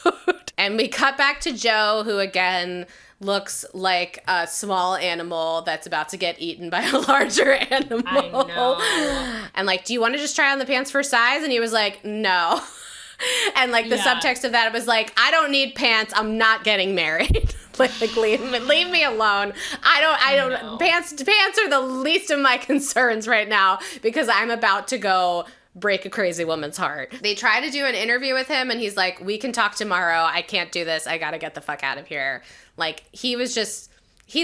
And we cut back to Joe, who again looks like a small animal that's about to get eaten by a larger animal. I know. And like, do you want to just try on the pants for size? And he was like, no. And like the subtext of that was like, I don't need pants. I'm not getting married. like leave me alone. I don't. Pants are the least of my concerns right now because I'm about to go break a crazy woman's heart. They try to do an interview with him and he's like, we can talk tomorrow. I can't do this. I gotta get the fuck out of here. Like, he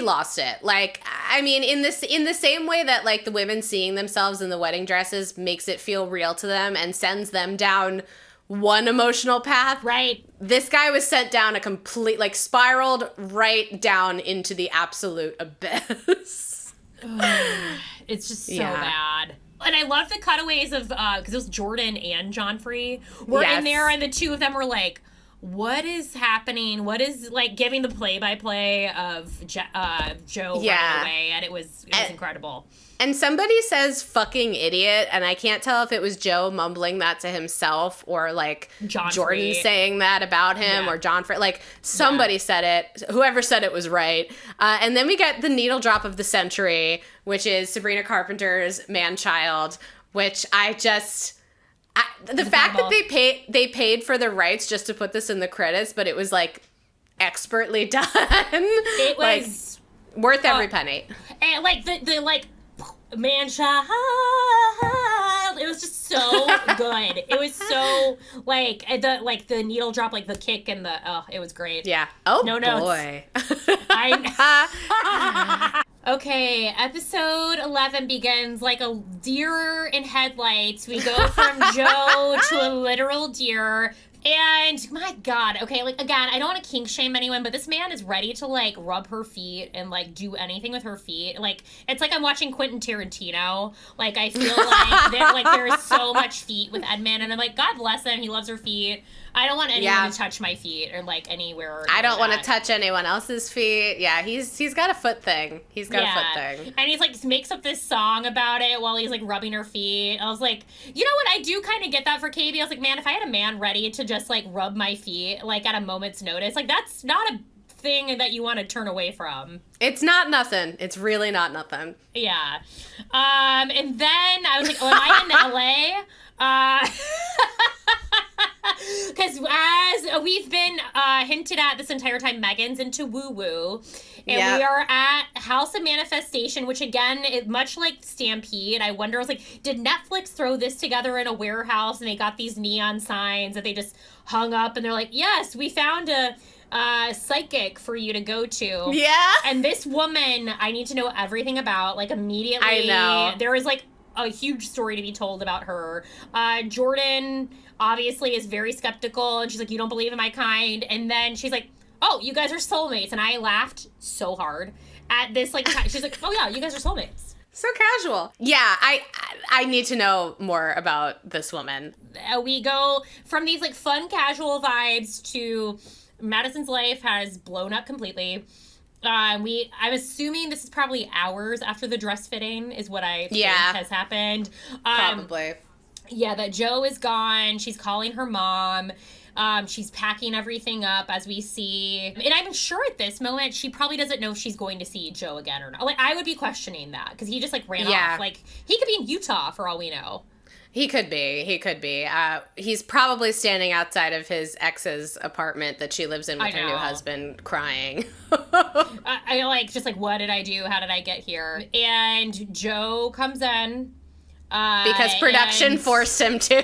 lost it. Like, I mean, in the same way that, like, the women seeing themselves in the wedding dresses makes it feel real to them and sends them down one emotional path. Right. This guy was sent down a complete, like, spiraled right down into the absolute abyss. It's just so bad. And I love the cutaways of, because it was Jordan and John Free were in there, and the two of them were like, what is happening? What is, like, giving the play-by-play of Joe running away, and it was incredible. And somebody says fucking idiot, and I can't tell if it was Joe mumbling that to himself or, like, Jordan saying that about him or John Free. Like, somebody said it. Whoever said it was right. And then we get the needle drop of the century, which is Sabrina Carpenter's Man-Child, which the fact that they paid for the rights just to put this in the credits, but it was, like, expertly done. It was like, worth every penny. And, like, the like, Man-Child, it was just so good. It was so, like, the needle drop, like, the kick and it was great. Yeah. Oh, no boy. Okay, episode 11 begins like a deer in headlights. We go from Joe to a literal deer. And my God, okay, like, again, I don't want to kink shame anyone, but this man is ready to, like, rub her feet and, like, do anything with her feet. Like, it's like I'm watching Quentin Tarantino. Like, I feel like there's so much feet with Edmund, and I'm like, God bless him, he loves her feet. I don't want anyone to touch my feet or, like, anywhere. I don't want to touch anyone else's feet. Yeah, he's got a foot thing. He's got a foot thing. And he's, like, makes up this song about it while he's, like, rubbing her feet. I was like, you know what? I do kind of get that for KB. I was like, man, if I had a man ready to just, like, rub my feet, like, at a moment's notice, like, that's not a thing that you want to turn away from. It's not nothing. It's really not nothing. Yeah. And then I was like, oh, am I in LA? Because as we've been hinted at this entire time, Megan's into woo-woo. And we are at House of Manifestation, which, again, much like Stampede, I wonder, I was like, did Netflix throw this together in a warehouse and they got these neon signs that they just hung up and they're like, yes, we found a psychic for you to go to. Yeah. And this woman, I need to know everything about, like, immediately. I know. There is, like, a huge story to be told about her. Jordan obviously is very skeptical, and she's like, you don't believe in my kind. And then she's like, oh, you guys are soulmates. And I laughed so hard at this, like, she's like, oh yeah, you guys are soulmates. So casual. Yeah, I need to know more about this woman. We go from these, like, fun, casual vibes to Madison's life has blown up completely. I'm assuming this is probably hours after the dress fitting is what I think has happened. Probably. Yeah, that Joe is gone. She's calling her mom. She's packing everything up, as we see. And I'm sure at this moment, she probably doesn't know if she's going to see Joe again or not. Like, I would be questioning that, because he just, like, ran off. Like, he could be in Utah, for all we know. He could be. He's probably standing outside of his ex's apartment that she lives in with her new husband, crying. I like, just like, what did I do? How did I get here? And Joe comes in. Because production forced him to.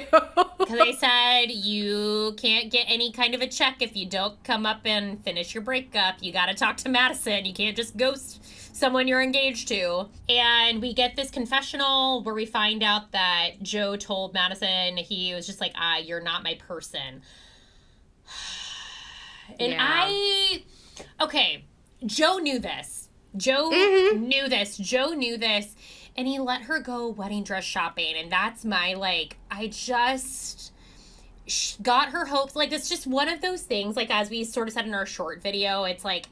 Because they said, you can't get any kind of a check if you don't come up and finish your breakup. You got to talk to Madison. You can't just ghost someone you're engaged to. And we get this confessional where we find out that Joe told Madison he was just like, you're not my person. And okay, Joe knew this. Joe knew this. And he let her go wedding dress shopping. And that's my, like, I just got her hopes. Like, it's just one of those things, like, as we sort of said in our short video, it's like,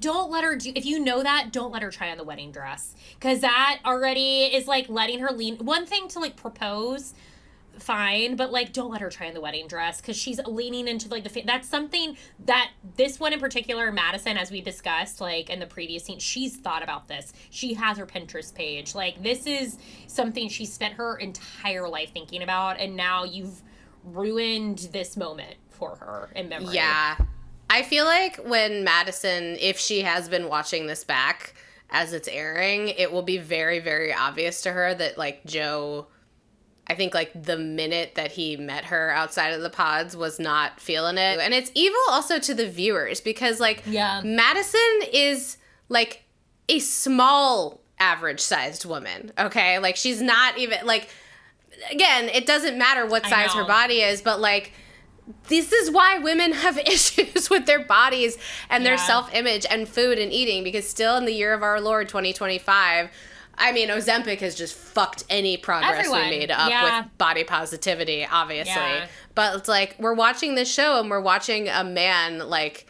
don't let her if you know that, don't let her try on the wedding dress. Because that already is, like, letting her lean. One thing to, like, propose, fine, but, like, don't let her try on the wedding dress, because she's leaning into, like, that's something that this one in particular, Madison, as we discussed, like, in the previous scene, she's thought about this. She has her Pinterest page. Like, this is something she spent her entire life thinking about, and now you've ruined this moment for her in memory. Yeah. I feel like when Madison, if she has been watching this back as it's airing, it will be very, very obvious to her that, like, Joe, I think, like, the minute that he met her outside of the pods was not feeling it. And it's evil also to the viewers because, like, Madison is, like, a small average-sized woman, okay? Like, she's not even, like, again, it doesn't matter what size her body is, but, like, this is why women have issues with their bodies and their self-image and food and eating, because still in the year of our Lord, 2025, I mean, Ozempic has just fucked any progress we made up with body positivity, obviously. Yeah. But it's like, we're watching this show and we're watching a man, like,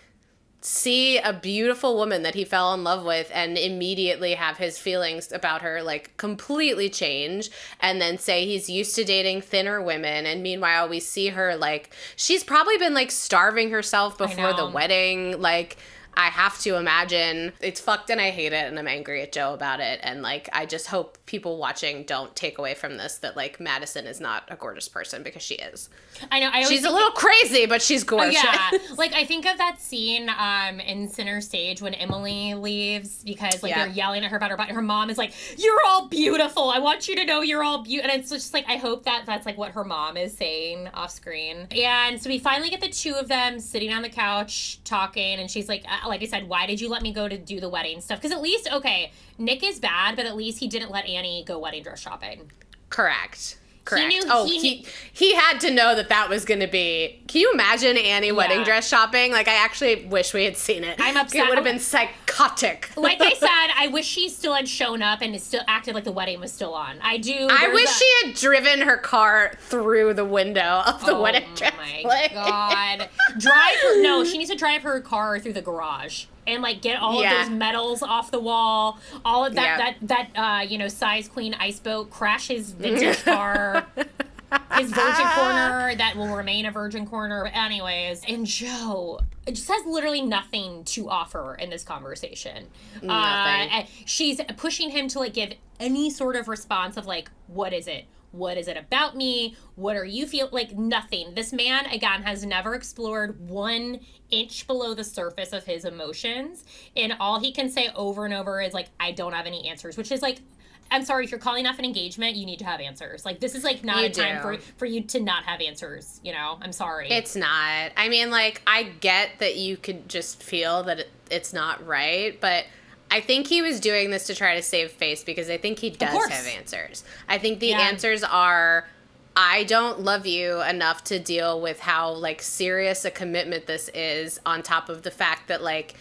see a beautiful woman that he fell in love with and immediately have his feelings about her, like, completely change, and then say he's used to dating thinner women. And meanwhile, we see her, like, she's probably been, like, starving herself before the wedding. Like, I have to imagine it's fucked, and I hate it, and I'm angry at Joe about it. And, like, I just hope people watching don't take away from this that, like, Madison is not a gorgeous person, because she is. I know. She's a little crazy, but she's gorgeous. Oh, yeah. Like, I think of that scene in Center Stage when Emily leaves, because, like, they're yelling at her about her body. Her mom is like, "You're all beautiful. I want you to know you're all beautiful." And it's just, like, I hope that that's, like, what her mom is saying off screen. And so we finally get the two of them sitting on the couch talking, and she's like I said, why did you let me go to do the wedding stuff? Because at least, okay, Nick is bad, but at least he didn't let Annie go wedding dress shopping. Correct. He had to know that was going to be... Can you imagine Annie wedding dress shopping? Like, I actually wish we had seen it. I'm upset. It would have been psychotic. Like I said, I wish she still had shown up and still acted like the wedding was still on. I wish she had driven her car through the window of the wedding dress. Oh, my God. She needs to drive her car through the garage. And, like, get all of those medals off the wall, all of that size queen ice boat, crash his vintage car, his virgin corner that will remain a virgin corner. Anyways, and Joe just has literally nothing to offer in this conversation. Nothing. She's pushing him to, like, give any sort of response of, like, what is it? What is it about me? What are you feel like? Nothing. This man, again, has never explored 1 inch below the surface of his emotions. And all he can say over and over is, like, I don't have any answers, which is, like, I'm sorry, if you're calling off an engagement, you need to have answers. Like, this is, like, not a time for you to not have answers, you know? I'm sorry. It's not. I mean, like, I get that you could just feel that it's not right, but... I think he was doing this to try to save face, because I think he does have answers. I think the answers are, I don't love you enough to deal with how, like, serious a commitment this is, on top of the fact that, like,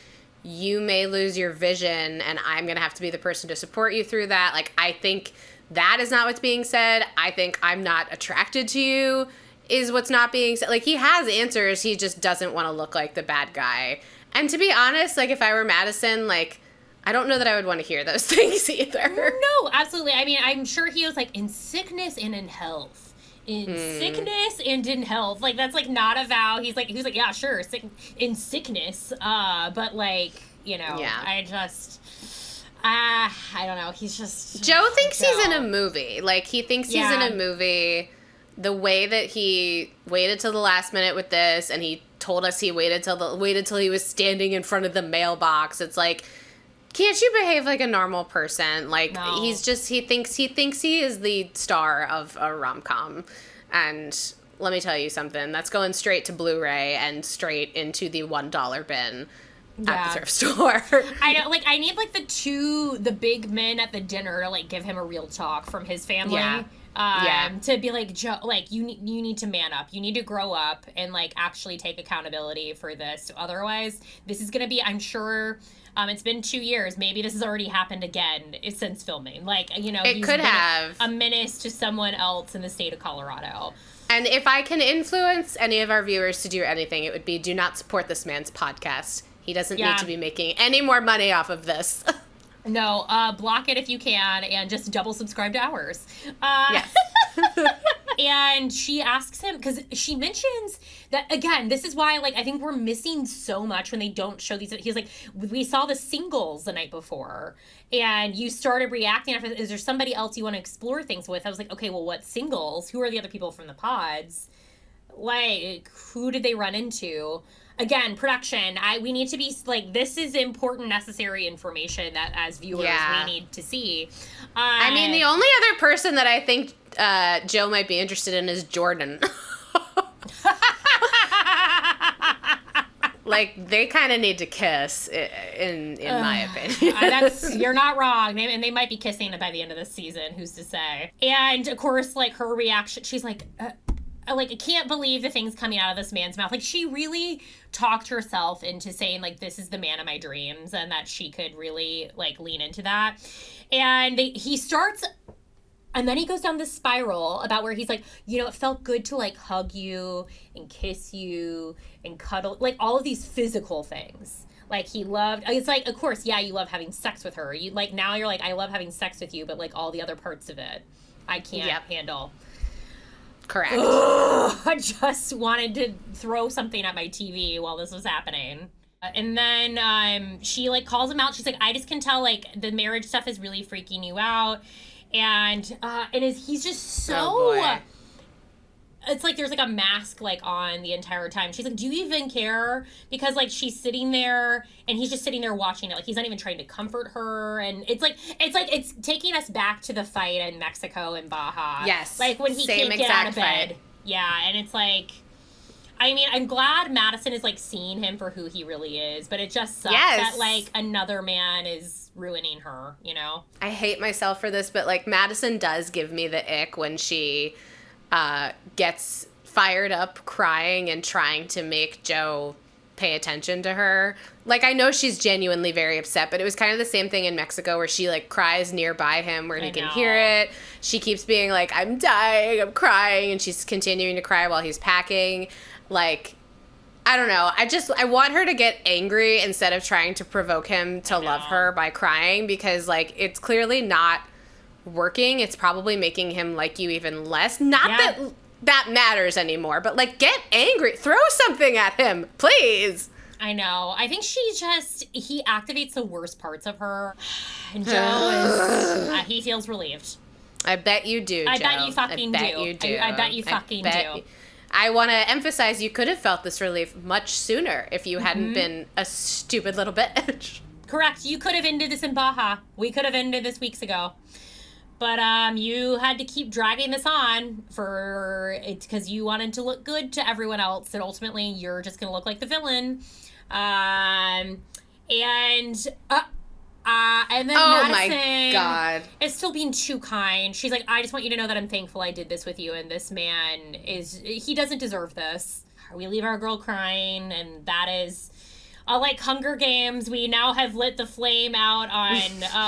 you may lose your vision and I'm going to have to be the person to support you through that. Like, I think that is not what's being said. I think I'm not attracted to you is what's not being said. Like, he has answers. He just doesn't want to look like the bad guy. And to be honest, like, if I were Madison, like, I don't know that I would want to hear those things either. No, absolutely. I mean, I'm sure he was like, in sickness and in health. In sickness and in health. Like, that's, like, not a vow. He's like, yeah, sure, in sickness. But, like, you know, I just... I don't know. He's just... Joe thinks he's in a movie. Like, he thinks he's in a movie. The way that he waited till the last minute with this, and he told us he waited till he was standing in front of the mailbox. It's like... Can't you behave like a normal person? Like, no. He thinks he is the star of a rom-com. And let me tell you something, that's going straight to Blu-ray and straight into the $1 bin at the thrift store. I know, like, I need, like, the big men at the dinner to, like, give him a real talk from his family. To be like, Joe, like, you need to man up. You need to grow up and, like, actually take accountability for this. Otherwise, this is going to be, I'm sure... it's been 2 years. Maybe this has already happened again since filming. Like, you know, it could have a menace to someone else in the state of Colorado. And if I can influence any of our viewers to do anything, it would be do not support this man's podcast. He doesn't need to be making any more money off of this. No, block it if you can, and just double subscribe to ours. Yes. And she asks him, because she mentions that, again, this is why, like, I think we're missing so much when they don't show these. He's like, we saw the singles the night before, and you started reacting after, is there somebody else you want to explore things with? I was like, okay, well, what singles? Who are the other people from the pods? Like, who did they run into? Again, production, we need to be, like, this is important, necessary information that, as viewers, we need to see. I mean, the only other person that I think Joe might be interested in is Jordan. Like, they kind of need to kiss, in my opinion. You're not wrong. And they might be kissing by the end of this season. Who's to say? And, of course, like, her reaction, she's like, I can't believe the things coming out of this man's mouth. Like, she really talked herself into saying, like, this is the man of my dreams, and that she could really, like, lean into that. And he starts... And then he goes down this spiral about where he's like, it felt good to, like, hug you and kiss you and cuddle. Like, all of these physical things. Like, he loved... It's like, of course, yeah, you love having sex with her. You, like, now you're like, I love having sex with you, but, like, all the other parts of it, I can't handle. Correct. I just wanted to throw something at my TV while this was happening. And then she, like, calls him out. She's like, I just can tell, like, the marriage stuff is really freaking you out. And he's just so, it's like there's like a mask like on the entire time. She's like, do you even care? Because like she's sitting there and he's just sitting there watching it. Like he's not even trying to comfort her. And it's taking us back to the fight in Mexico and Baja. Yes. Like when he can't get out of bed. Fight. Yeah. And it's like, I mean, I'm glad Madison is like seeing him for who he really is, but it just sucks that like another man is ruining her, I hate myself for this, but like Madison does give me the ick when she gets fired up crying and trying to make Joe pay attention to her. Like, I know she's genuinely very upset, but it was kind of the same thing in Mexico where she like cries nearby him where he can hear it. She keeps being like, I'm dying, I'm crying, and she's continuing to cry while he's packing. Like, I don't know. I want her to get angry instead of trying to provoke him to love her by crying, because like it's clearly not working. It's probably making him like you even less. Not that matters anymore, but like get angry. Throw something at him, please. I know. I think he activates the worst parts of her. And Joe is, he feels relieved. I bet you do, Joe. I bet you fucking do. I bet you fucking do. I want to emphasize you could have felt this relief much sooner if you hadn't been a stupid little bitch. Correct. You could have ended this in Baja. We could have ended this weeks ago. But you had to keep dragging this on because you wanted to look good to everyone else, and ultimately you're just going to look like the villain. And then Madison is still being too kind. She's like, I just want you to know that I'm thankful I did this with you, and this man he doesn't deserve this. We leave our girl crying, and that is like Hunger Games. We now have lit the flame out on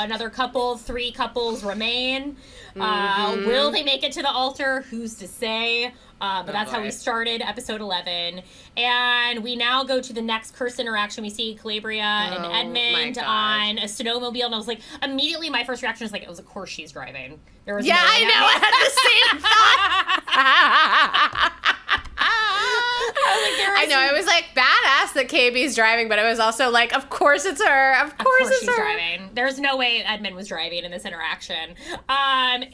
another couple. 3 couples remain. Will they make it to the altar? Who's to say? But that's how we started episode 11. And we now go to the next curse interaction. We see Calabria and Edmund on a snowmobile. And I was like, immediately my first reaction was like, of course she's driving. There was I know. I had the same thought. I know. It was like badass that KB's driving, but it was also like, of course it's her. Of course it's she's her. Driving. There's no way Edmund was driving in this interaction. And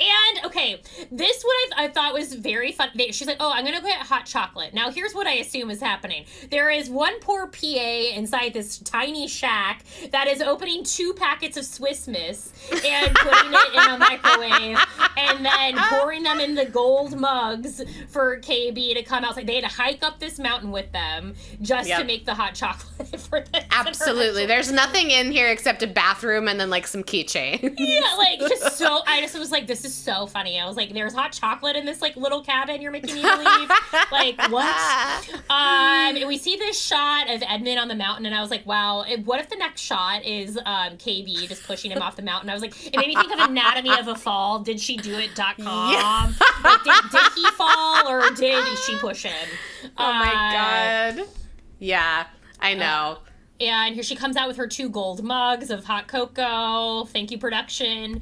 okay, this what I thought was very fun. She's like, oh, I'm gonna get hot chocolate. Now here's what I assume is happening. There is one poor PA inside this tiny shack that is opening 2 packets of Swiss Miss and putting it in a microwave and then pouring them in the gold mugs for KB to come outside. They had to hike up this mountain with them just to make the hot chocolate for this. Absolutely. There's nothing in here except a bathroom and then like some keychains. Yeah, like I just was like, this is so funny. I was like, there's hot chocolate in this like little cabin you're making me believe. Like, what? And we see this shot of Edmund on the mountain, and I was like, wow, what if the next shot is KB just pushing him off the mountain? I was like, it made me think of Anatomy of a Fall. Did she do it.com? Yeah. Like, did he fall or did she push him? Oh my God. Yeah, I know. And here she comes out with her 2 gold mugs of hot cocoa. Thank you, production.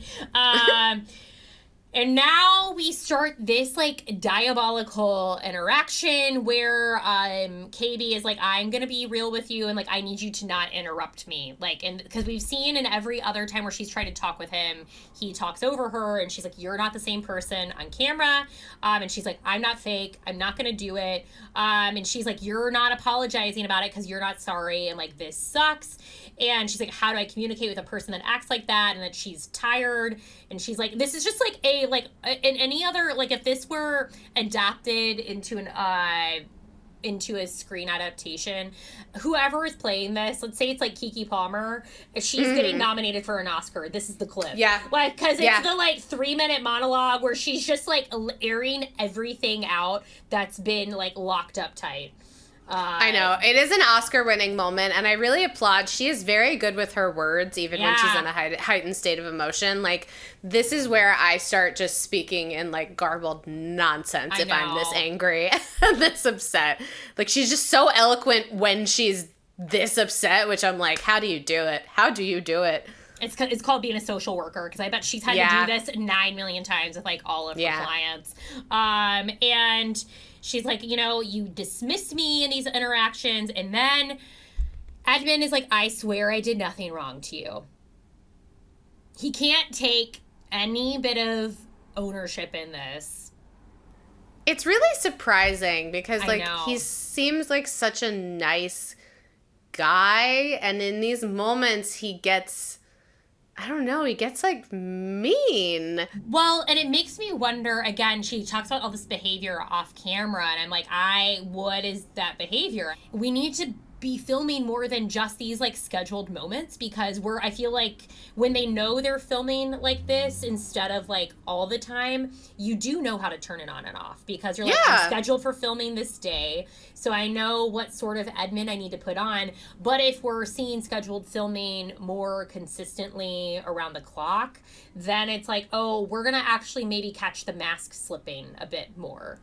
And now we start this, like, diabolical interaction where KB is like, I'm going to be real with you, and, like, I need you to not interrupt me. Like, and because we've seen in every other time where she's tried to talk with him, he talks over her, and she's like, you're not the same person on camera. And she's like, I'm not fake. I'm not going to do it. And she's like, you're not apologizing about it because you're not sorry, and, like, this sucks. And she's like, how do I communicate with a person that acts like that? And that she's tired. And she's like, this is just like in any other, like if this were adapted into into a screen adaptation, whoever is playing this, let's say it's like Keke Palmer, she's getting nominated for an Oscar. This is the clip. Yeah. Like, because it's the like 3-minute monologue where she's just like airing everything out that's been like locked up tight. I know. It is an Oscar-winning moment, and I really applaud. She is very good with her words, even when she's in a heightened state of emotion. Like, this is where I start just speaking in, like, garbled nonsense I'm this angry and this upset. Like, she's just so eloquent when she's this upset, which I'm like, how do you do it? How do you do it? It's called being a social worker, because I bet she's had to do this 9 million times with, like, all of her clients. And she's like, you know, you dismiss me in these interactions, and then Edmund is like, I swear I did nothing wrong to you. He can't take any bit of ownership in this. It's really surprising, because, like, he seems like such a nice guy, and in these moments he gets... I don't know, he gets, like, mean. Well, and it makes me wonder, again, she talks about all this behavior off camera, and I'm like, what is that behavior? We need to be filming more than just these, like, scheduled moments, because I feel like when they know they're filming like this, instead of, like, all the time, you do know how to turn it on and off, because you're like, I'm scheduled for filming this day, so I know what sort of Edmund I need to put on. But if we're seeing scheduled filming more consistently around the clock, then it's like, oh, we're gonna actually maybe catch the mask slipping a bit more.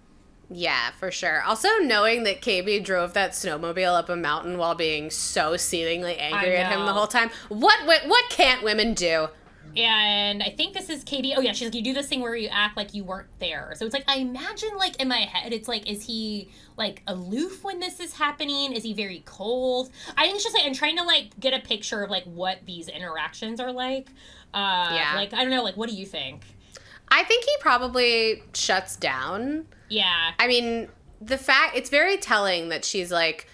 Yeah, for sure. Also, knowing that KB drove that snowmobile up a mountain while being so seethingly angry at him the whole time. What can't women do? And I think this is KB. Oh, yeah, she's like, you do this thing where you act like you weren't there. So it's like, I imagine, like, in my head, it's like, is he, like, aloof when this is happening? Is he very cold? I think it's just, like, I'm trying to, like, get a picture of, like, what these interactions are like. Like, I don't know, like, what do you think? I think he probably shuts down. Yeah. I mean, it's very telling that she's like,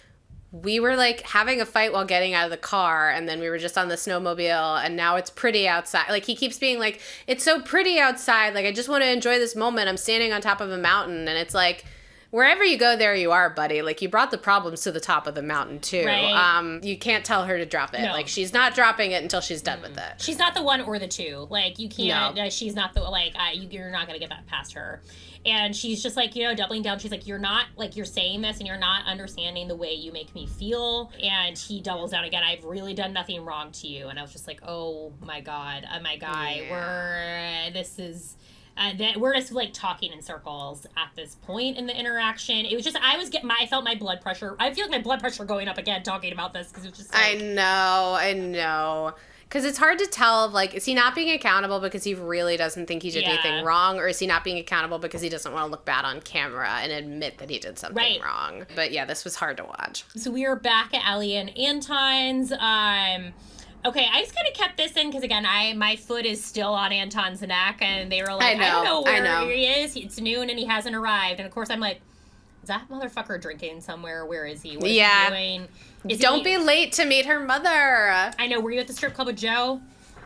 we were like having a fight while getting out of the car, and then we were just on the snowmobile, and now it's pretty outside. Like, he keeps being like, it's so pretty outside. Like, I just want to enjoy this moment. I'm standing on top of a mountain. And it's like, wherever you go, there you are, buddy. Like, you brought the problems to the top of the mountain, too. Right. You can't tell her to drop it. No. Like, she's not dropping it until she's done with it. She's not the one or the two. Like, you can't, she's not the, like, you're not going to get that past her. And she's just, like, you know, doubling down. She's like, you're not, like, you're saying this and you're not understanding the way you make me feel. And he doubles down again. I've really done nothing wrong to you. And I was just like, oh, my God. My guy. We're just, like, talking in circles at this point in the interaction. It was just, I felt my blood pressure. I feel like my blood pressure going up again talking about this, because it was just like... I know. Because it's hard to tell, like, is he not being accountable because he really doesn't think he did anything wrong? Or is he not being accountable because he doesn't want to look bad on camera and admit that he did something wrong? But yeah, this was hard to watch. So we are back at Allie and Anton's. Okay, I just kind of kept this in because, again, my foot is still on Anton's neck, and they were like, I don't know where he is. It's noon and he hasn't arrived. And, of course, I'm like, is that motherfucker drinking somewhere? Where is he? What is he doing? Don't be late to meet her mother. I know. Were you at the strip club with Joe?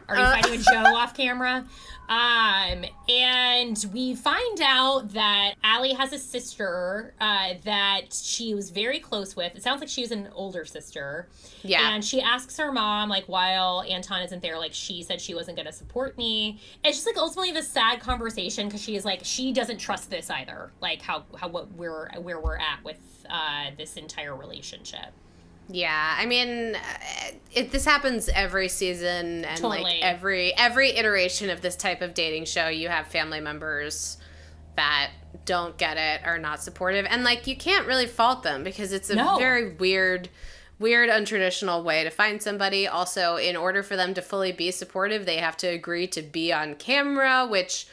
Are you fighting with Joe off camera? And we find out that Allie has a sister that she was very close with. It sounds like she was an older sister. Yeah. And she asks her mom, like, while Anton isn't there, like, she said she wasn't going to support me. It's just, like, ultimately this sad conversation, because she is like, she doesn't trust this either. Like, where we're at with this entire relationship. Yeah, I mean, this happens every season, and like every iteration of this type of dating show, you have family members that don't get it, are not supportive, and like you can't really fault them because it's a very weird, untraditional way to find somebody. Also, in order for them to fully be supportive, they have to agree to be on camera, which,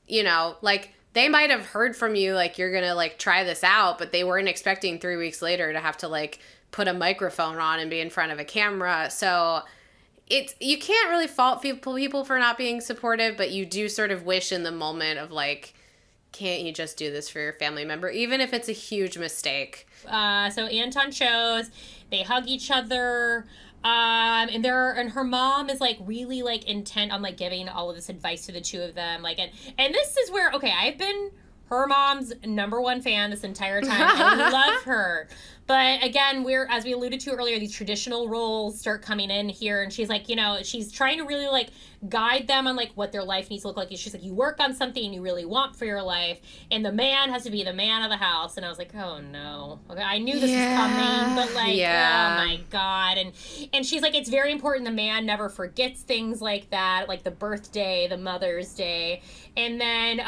you know, like, they might have heard from you, like, you're gonna, like, try this out, but they weren't expecting 3 weeks later to have to, like, put a microphone on and be in front of a camera. So you can't really fault people for not being supportive, but you do sort of wish in the moment of, like, can't you just do this for your family member, even if it's a huge mistake? So Anton shows, they hug each other, and her mom is, like, really, like, intent on, like, giving all of this advice to the two of them, like, and this is where, okay, I've been her mom's number one fan this entire time. I love her. But again, as we alluded to earlier, these traditional roles start coming in here, and she's like, she's trying to really like guide them on like what their life needs to look like. She's like, you work on something you really want for your life, and the man has to be the man of the house. And I was like, oh no, okay, I knew this was coming, but like, oh my God. And she's like, it's very important the man never forgets things like that, like the birthday, the Mother's Day. And then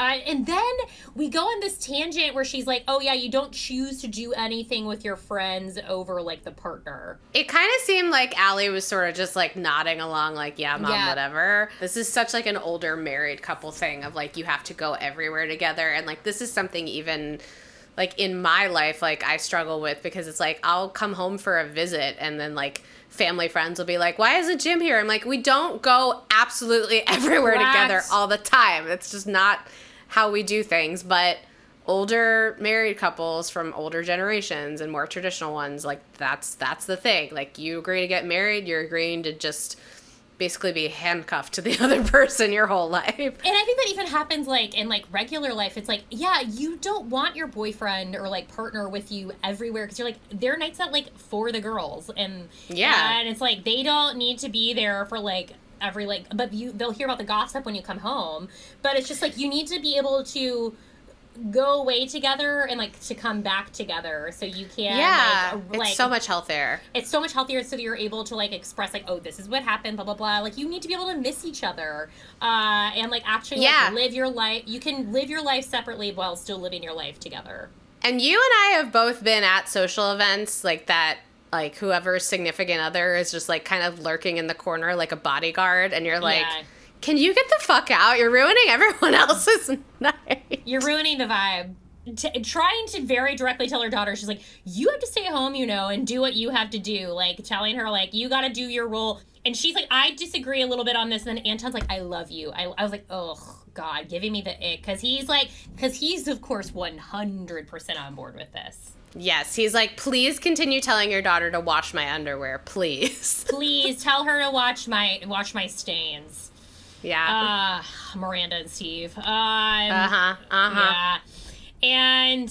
we go on this tangent where she's like, oh yeah, you don't choose to do anything with your friends over like the partner. It kind of seemed like Allie was sort of just like nodding along like, yeah, mom, whatever. This is such like an older married couple thing of like, you have to go everywhere together. And like, this is something even like in my life, like I struggle with, because it's like, I'll come home for a visit and then like family friends will be like, why isn't Jim here? I'm like, we don't go absolutely everywhere together all the time. It's just not how we do things. But older married couples from older generations and more traditional ones, like that's the thing. Like, you agree to get married, you're agreeing to just basically be handcuffed to the other person your whole life. And I think that even happens like in like regular life. It's like, yeah, you don't want your boyfriend or like partner with you everywhere, because you're like, there are nights out like for the girls, and and it's like they don't need to be there for like every like, but they'll hear about the gossip when you come home. But it's just like, you need to be able to go away together and like to come back together, so you can it's so much healthier. It's so much healthier, so that you're able to like express like, oh, this is what happened, blah blah blah. Like, you need to be able to miss each other and like actually like live your life. You can live your life separately while still living your life together. And you and I have both been at social events like that, like whoever's significant other is just like kind of lurking in the corner like a bodyguard, and you're like, can you get the fuck out? You're ruining everyone else's night. You're ruining the vibe. Trying to very directly tell her daughter, she's like, you have to stay at home, and do what you have to do. Like, telling her, like, you got to do your role. And she's like, I disagree a little bit on this. And then Anton's like, I love you. I was like, oh, God, giving me the ick. Because he's, of course, 100% on board with this. Yes, he's like, please continue telling your daughter to wash my underwear, please. Please tell her to wash my stains. Yeah. Miranda and Steve. Yeah. And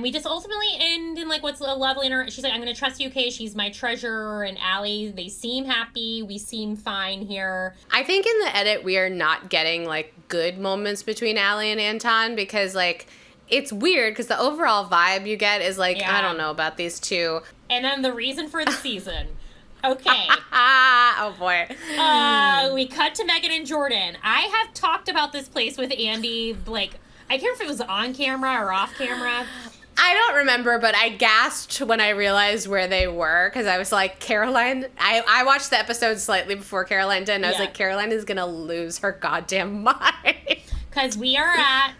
we just ultimately end in like what's lovely. She's like, I'm going to trust you, Kay. She's my treasure. And Allie, they seem happy. We seem fine here. I think in the edit, we are not getting like good moments between Allie and Anton, because like, it's weird because the overall vibe you get is like, I don't know about these two. And then the reason for the season. Okay. Oh, boy. We cut to Megan and Jordan. I have talked about this place with Andy, like, I can't remember if it was on camera or off camera. I don't remember, but I gasped when I realized where they were, because I was like, Caroline, I watched the episode slightly before Caroline did, and I was like, Caroline is going to lose her goddamn mind. Because we are at...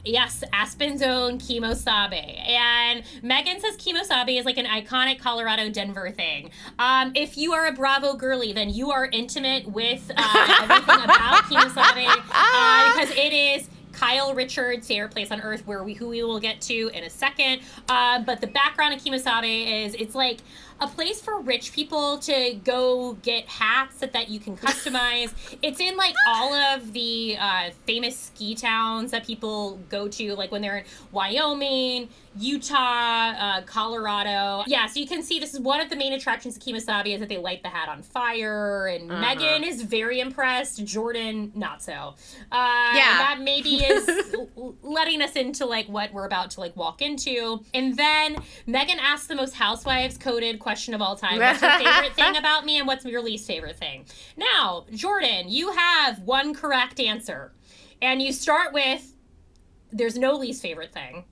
Yes, Aspen's own Kimosabe. And Megan says Kimosabe is like an iconic Colorado-Denver thing. If you are a Bravo girly, then you are intimate with everything about Kimosabe, because it is Kyle Richards' favorite place on earth, who we will get to in a second. But the background of Kimosabe is, it's like a place for rich people to go get hats that you can customize. It's in like all of the famous ski towns that people go to, like when they're in Wyoming, Utah, Colorado. Yeah, so you can see this is one of the main attractions of Kimosabe, is that they light the hat on fire, and Megan is very impressed. Jordan, not so. That maybe is letting us into like what we're about to like walk into. And then Megan asks the most Housewives coded question of all time. What's your favorite thing about me, and what's your least favorite thing? Now, Jordan, you have one correct answer. And you start with, there's no least favorite thing.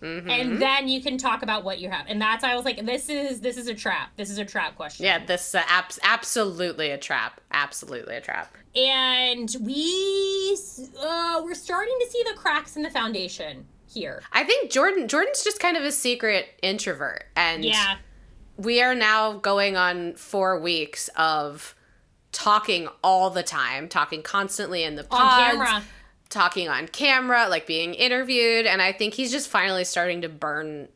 Mm-hmm. And then you can talk about what you have. And I was like, this is a trap. This is a trap question. Yeah, this is absolutely a trap. Absolutely a trap. And we're starting to see the cracks in the foundation here. I think Jordan's just kind of a secret introvert. And we are now going on 4 weeks of talking all the time, talking constantly in the pods. On camera. Talking on camera, like being interviewed, and I think he's just finally starting to burn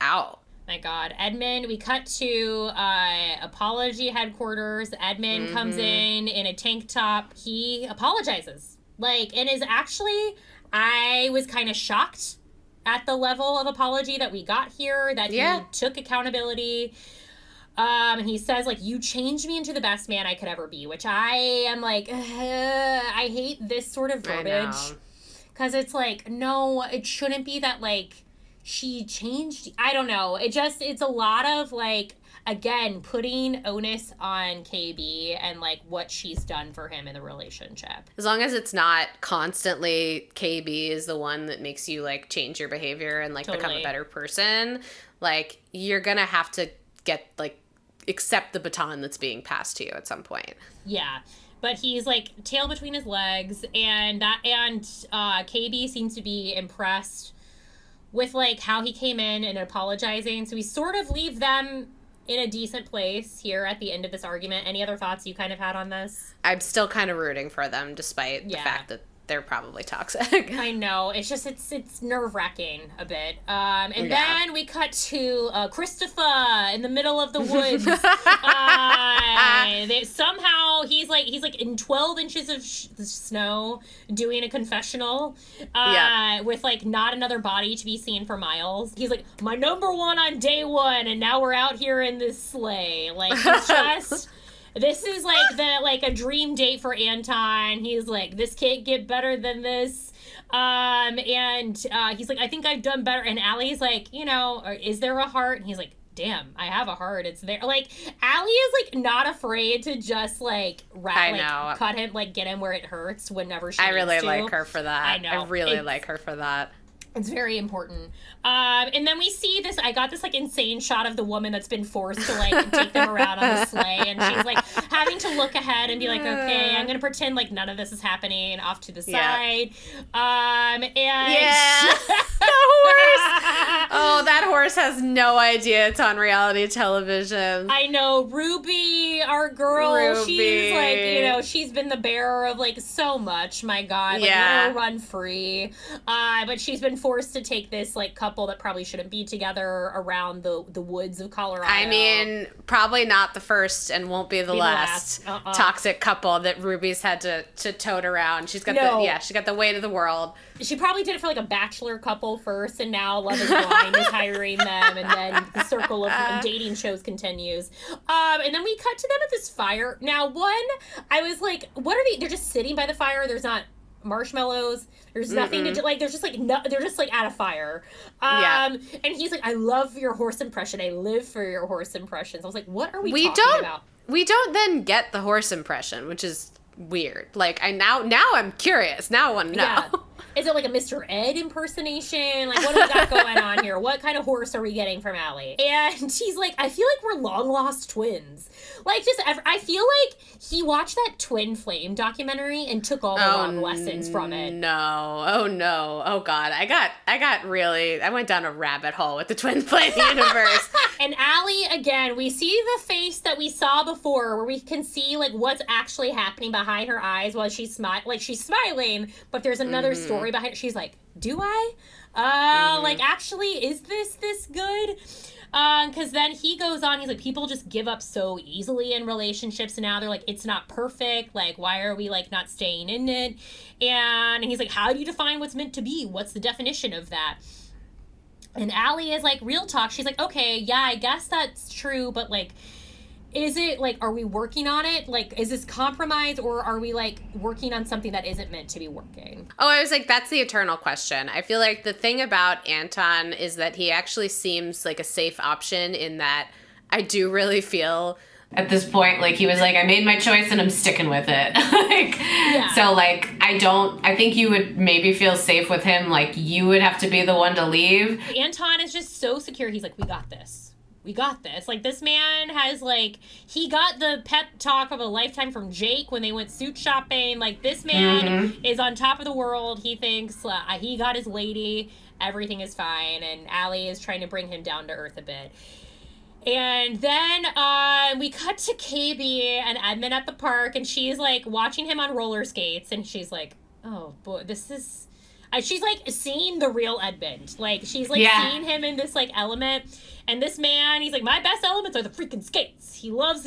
out. My God. Edmund, we cut to apology headquarters. Edmund comes in a tank top. He apologizes. Like, and is actually I was kind of shocked at the level of apology that we got here, that he took accountability. And he says, like, you changed me into the best man I could ever be, which I am like, I hate this sort of verbiage. Because it's like, no, it shouldn't be that, like, she changed. I don't know. It's a lot of, like, again, putting onus on KB and, like, what she's done for him in the relationship. As long as it's not constantly KB is the one that makes you, like, change your behavior and, like, become a better person, like, you're gonna have to get, like, accept the baton that's being passed to you at some point. Yeah. But he's, like, tail between his legs, and KB seems to be impressed with, like, how he came in and apologizing. So we sort of leave them in a decent place here at the end of this argument. Any other thoughts you kind of had on this? I'm still kind of rooting for them, despite the fact that they're probably toxic. I know. It's just, it's nerve-wracking a bit. And then we cut to Christopher in the middle of the woods. Somehow he's like in 12 inches of snow doing a confessional with, like, not another body to be seen for miles. He's like, my number one on day one, and now we're out here in this sleigh. Like, it's just... This is, like, a dream date for Anton. He's like, this can't get better than this. And he's like, I think I've done better. And Allie's like, you know, is there a heart? And he's like, damn, I have a heart. It's there. Like, Allie is, like, not afraid to just, like, cut him, like, get him where it hurts whenever she needs to. I really like her for that. I know. I really like her for that. It's very important. And then we see this, I got this, like, insane shot of the woman that's been forced to, like, take them around on the sleigh. And she's, like, having to look ahead and be like, okay, I'm going to pretend like none of this is happening, off to the side. And... Yeah. The horse. Oh, that horse has no idea it's on reality television. I know. Ruby, our girl, she's, like, you know, she's been the bearer of, like, so much. My God. Like, let her run free. But she's been forced to take this, like, couple that probably shouldn't be together around the woods of Colorado. I mean, probably not the first and won't be the last toxic couple that Ruby's had to tote around. She's got she got the weight of the world. She probably did it for, like, a bachelor couple first, and now Love is Blind is hiring them, and then the circle of dating shows continues. And then we cut to them at this fire. Now, I was like, what are they? They're just sitting by the fire. There's not marshmallows. There's nothing to do. Like, there's just, like, no, they're just, like, at a fire. And he's like, I love your horse impression. I live for your horse impressions. I was like, what are we talking about? We don't then get the horse impression, which is weird. Like, now I'm curious. Now I want to know. Yeah. Is it like a Mr. Ed impersonation? Like, what do we got going on here? What kind of horse are we getting from Allie? And she's like, I feel like we're long lost twins. Like, I feel like he watched that Twin Flame documentary and took all the wrong lessons from it. No. Oh, no. Oh, God. I went down a rabbit hole with the Twin Flame universe. And Allie, again, we see the face that we saw before, where we can see, like, what's actually happening behind her eyes while she's smiling, but there's another story behind it. She's like, do I? Like, actually, is this good? Because then he goes on, he's like, people just give up so easily in relationships now. They're like, it's not perfect. Like, why are we, like, not staying in it? And he's like, how do you define what's meant to be? What's the definition of that? And Allie is like, real talk. She's like, okay, yeah, I guess that's true, but, like, is it, like, are we working on it? Like, is this compromise, or are we, like, working on something that isn't meant to be working? Oh, I was like, that's the eternal question. I feel like the thing about Anton is that he actually seems like a safe option, in that I do really feel at this point, like, he was like, I made my choice and I'm sticking with it. So, like, I think you would maybe feel safe with him. Like, you would have to be the one to leave. Anton is just so secure. He's like, we got this. We got this. Like, this man has, like, he got the pep talk of a lifetime from Jake when they went suit shopping. Like, this man is on top of the world. He thinks he got his lady. Everything is fine. And Allie is trying to bring him down to earth a bit. And then we cut to KB and Edmund at the park, and she's, like, watching him on roller skates. And she's like, oh, boy, this is... she's like seeing the real Edmund. Like she's like seeing him in this like element. And this man, he's like, my best elements are the freaking skates. He loves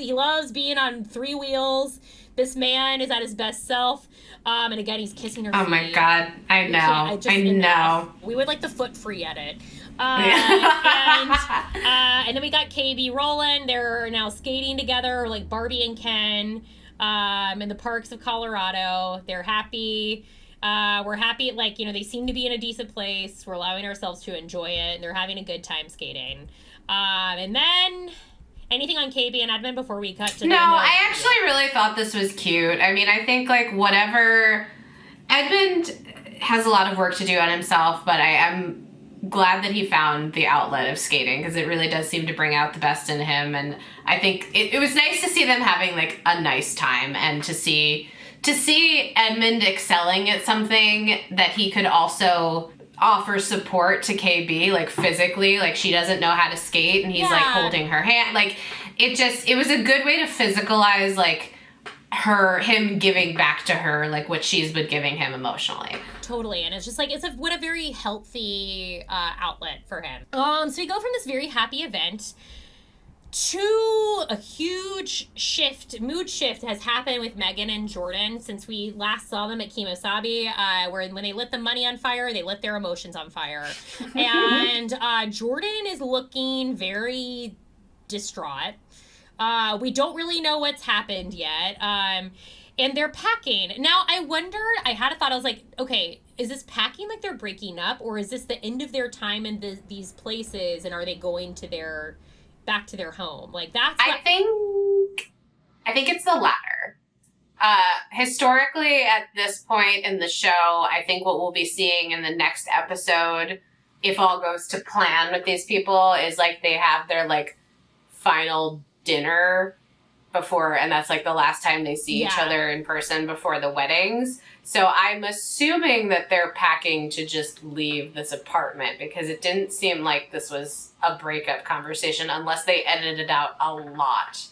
being on 3 wheels. This man is at his best self. And again, he's kissing her feet. Oh my God. I know. I know. We would like the foot free edit. And then we got KB rolling. They're now skating together, like Barbie and Ken, in the parks of Colorado. They're happy. We're happy, like, you know, they seem to be in a decent place. We're allowing ourselves to enjoy it, and they're having a good time skating. And then, anything on KB and Edmund before we cut to... No, I actually really thought this was cute. I mean, I think, like, whatever... Edmund has a lot of work to do on himself, but I am glad that he found the outlet of skating, because it really does seem to bring out the best in him, and I think it was nice to see them having, like, a nice time, and to see Edmund excelling at something that he could also offer support to KB, like physically, like she doesn't know how to skate and he's like holding her hand. Like it was a good way to physicalize like him giving back to her like what she's been giving him emotionally. Totally. And it's just like, what a very healthy outlet for him. So we go from this very happy event to a huge mood shift has happened with Megan and Jordan since we last saw them at Kimosabi, where when they lit the money on fire, they lit their emotions on fire. And Jordan is looking very distraught. We don't really know what's happened yet. And they're packing. Now, I had a thought, I was like, okay, is this packing like they're breaking up, or is this the end of their time in these places, and are they going to back to their home? Like that's I think it's the latter. Historically at this point in the show, I think what we'll be seeing in the next episode, if all goes to plan with these people, is like they have their like final dinner before, and that's like the last time they see each other in person before the weddings. So I'm assuming that they're packing to just leave this apartment, because it didn't seem like this was a breakup conversation unless they edited it out a lot.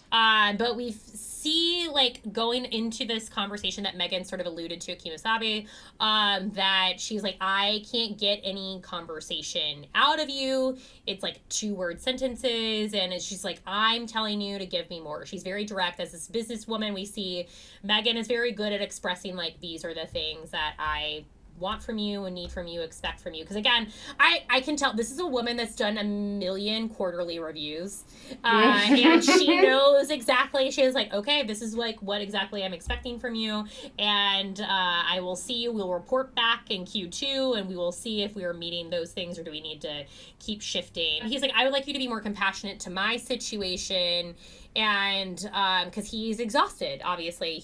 But we see, like, going into this conversation that Megan sort of alluded to at Kimosabi, that she's like, I can't get any conversation out of you. It's like 2-word sentences, and she's like, I'm telling you to give me more. She's very direct. As this businesswoman, we see Megan is very good at expressing, like, these are the things that I want from you and need from you, expect from you. Because again, I can tell this is a woman that's done a million quarterly reviews, and she knows exactly. She was like, okay, this is like what exactly I'm expecting from you, and I will see you. We'll report back in Q2, and we will see if we are meeting those things, or do we need to keep shifting. He's like, I would like you to be more compassionate to my situation. And because he's exhausted, obviously.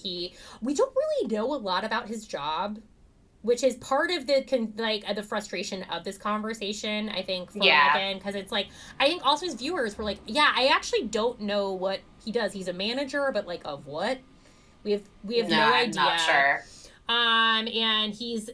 We don't really know a lot about his job, which is part of the frustration of this conversation, I think, for Megan, because it's like, I think also as viewers, we're like, I actually don't know what he does. He's a manager, but like, of what? We have no idea. Not sure. And he's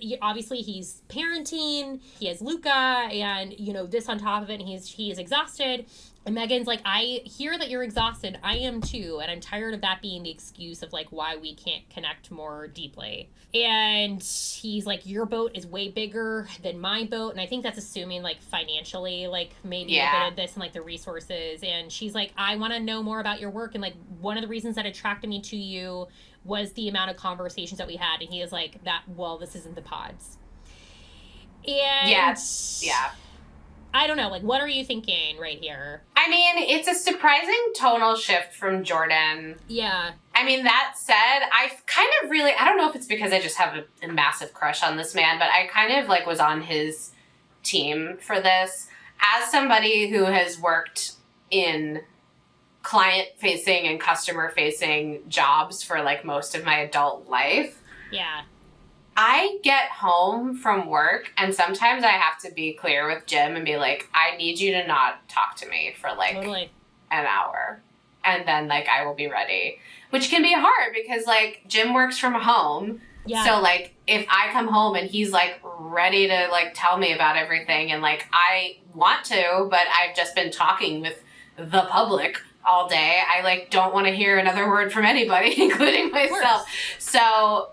parenting, he has Luca, and, you know, this on top of it, and he is exhausted. And Megan's like, I hear that you're exhausted. I am too. And I'm tired of that being the excuse of like why we can't connect more deeply. And he's like, your boat is way bigger than my boat. And I think that's assuming like financially, like maybe a bit of this and like the resources. And she's like, I want to know more about your work. And like one of the reasons that attracted me to you was the amount of conversations that we had. And he is like, this isn't the pods. And I don't know, like, what are you thinking right here? I mean, it's a surprising tonal shift from Jordan. Yeah. I mean, that said, I kind of really, I don't know if it's because I just have a massive crush on this man, but I kind of, like, was on his team for this. As somebody who has worked in client-facing and customer-facing jobs for, like, most of my adult life. Yeah. I get home from work, and sometimes I have to be clear with Jim and be like, I need you to not talk to me for, like, an hour. And then, like, I will be ready. Which can be hard because, like, Jim works from home. Yeah. So, like, if I come home and he's, like, ready to, like, tell me about everything, and, like, I want to, but I've just been talking with the public all day, I, like, don't want to hear another word from anybody, including myself. So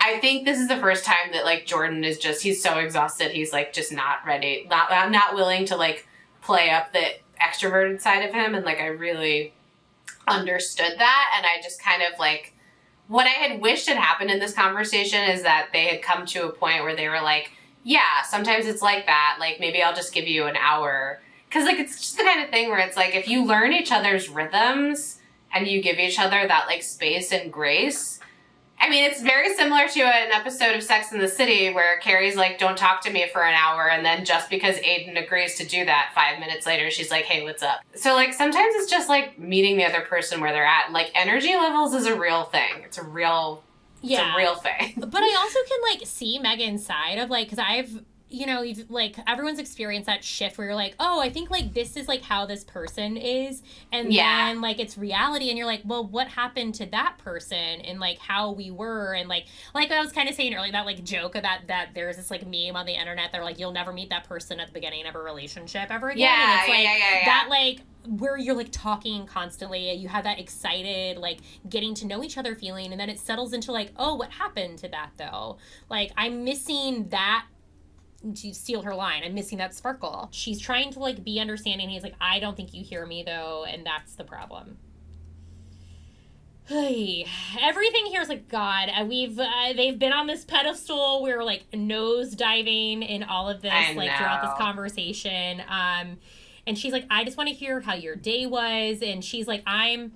I I think this is the first time that, like, Jordan is just, he's so exhausted. He's, like, just not ready, not willing to, like, play up the extroverted side of him. And, like, I really understood that. And I just kind of, like, what I had wished had happened in this conversation is that they had come to a point where they were like, yeah, sometimes it's like that. Like, maybe I'll just give you an hour. Because, like, it's just the kind of thing where it's like, if you learn each other's rhythms and you give each other that, like, space and grace. I mean, it's very similar to an episode of Sex and the City where Carrie's like, don't talk to me for an hour. And then just because Aiden agrees to do that, 5 minutes later, she's like, hey, what's up? So, like, sometimes it's just, like, meeting the other person where they're at. Like, energy levels is a real thing. It's a real thing. But I also can, like, see Megan's side of, like, because I've, you know, like, everyone's experienced that shift where you're like, oh, I think, like, this is, like, how this person is. And then, like, it's reality. And you're like, well, what happened to that person and, like, how we were. And, like I was kind of saying earlier, that, like, joke about that there's this, like, meme on the internet that, like, you'll never meet that person at the beginning of a relationship ever again. Yeah, and it's, like, yeah. that, like, where you're, like, talking constantly, you have that excited, like, getting to know each other feeling, and then it settles into, like, oh, what happened to that, though? Like, I'm missing that. To steal her line, I'm missing that sparkle. She's trying to, like, be understanding. He's like, I don't think you hear me, though, and that's the problem. Everything here is like, God, they've been on this pedestal. We're, like, nose diving in all of this, like, throughout this conversation. And she's like, I just want to hear how your day was. And she's like, I'm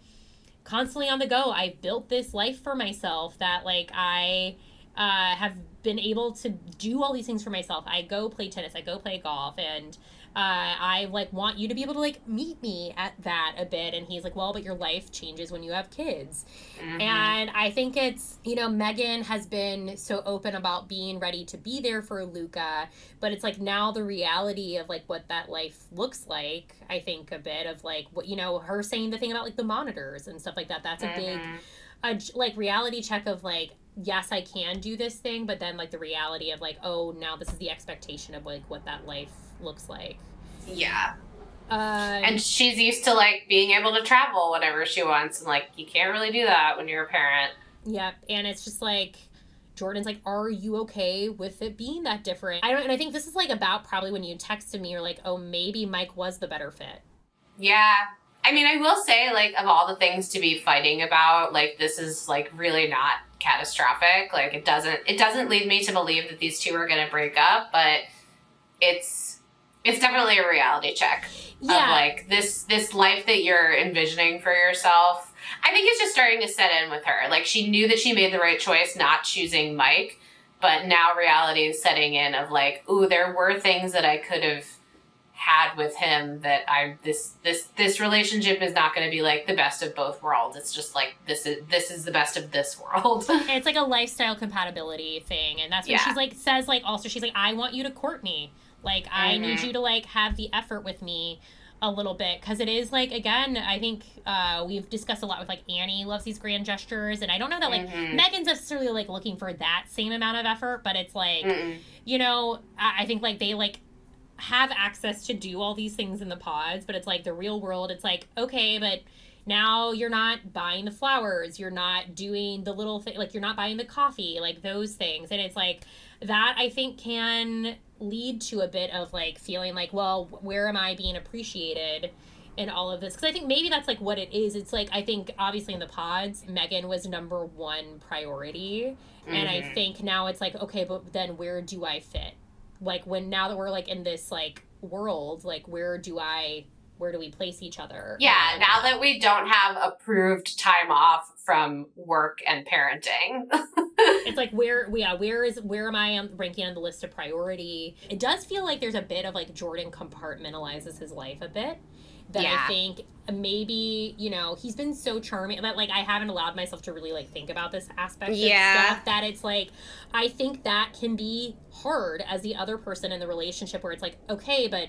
constantly on the go. I've built this life for myself that, like, I have been able to do all these things for myself. I go play tennis, I go play golf, and I, like, want you to be able to, like, meet me at that a bit. And he's like, well, but your life changes when you have kids. Mm-hmm. And I think it's, you know, Megan has been so open about being ready to be there for Luca, but it's like now the reality of, like, what that life looks like, I think a bit of, like, what, you know, her saying the thing about, like, the monitors and stuff like that, that's a big like, reality check of, like, yes, I can do this thing, but then, like, the reality of, like, oh, now this is the expectation of, like, what that life looks like. Yeah. And she's used to, like, being able to travel whenever she wants, and, like, you can't really do that when you're a parent. Yep, and it's just, like, Jordan's like, are you okay with it being that different? And I think this is, like, about probably when you texted me, you're like, oh, maybe Mike was the better fit. Yeah. I mean, I will say, like, of all the things to be fighting about, like, this is, like, really not catastrophic. Like, it doesn't lead me to believe that these two are going to break up, but it's definitely a reality check of, like, this life that you're envisioning for yourself. I think it's just starting to set in with her. Like, she knew that she made the right choice not choosing Mike, but now reality is setting in of, like, ooh, there were things that I could have had with him that this relationship is not going to be, like, the best of both worlds. It's just, like, this is the best of this world. It's like a lifestyle compatibility thing, and that's what she's, like, says, like, also she's like, I want you to court me, like, I need you to, like, have the effort with me a little bit, because it is, like, again, I think we've discussed a lot with, like, Annie loves these grand gestures, and I don't know that, like, Megan's necessarily, like, looking for that same amount of effort, but it's like, you know, I think, like, they, like, have access to do all these things in the pods, but it's like the real world, it's like, okay, but now you're not buying the flowers, you're not doing the little thing, like, you're not buying the coffee, like, those things. And it's like that, I think, can lead to a bit of, like, feeling like, well, where am I being appreciated in all of this? Because I think maybe that's, like, what it is. It's like, I think obviously in the pods Megan was number one priority, and I think now it's like, okay, but then where do I fit? Like, now that we're, like, in this, like, world, like, where do we place each other? Yeah, now that we don't have approved time off from work and parenting. It's like, where am I ranking on the list of priority? It does feel like there's a bit of, like, Jordan compartmentalizes his life a bit. That I think maybe, you know, he's been so charming that, like, I haven't allowed myself to really, like, think about this aspect of stuff, that it's like, I think that can be hard as the other person in the relationship, where it's like, okay, but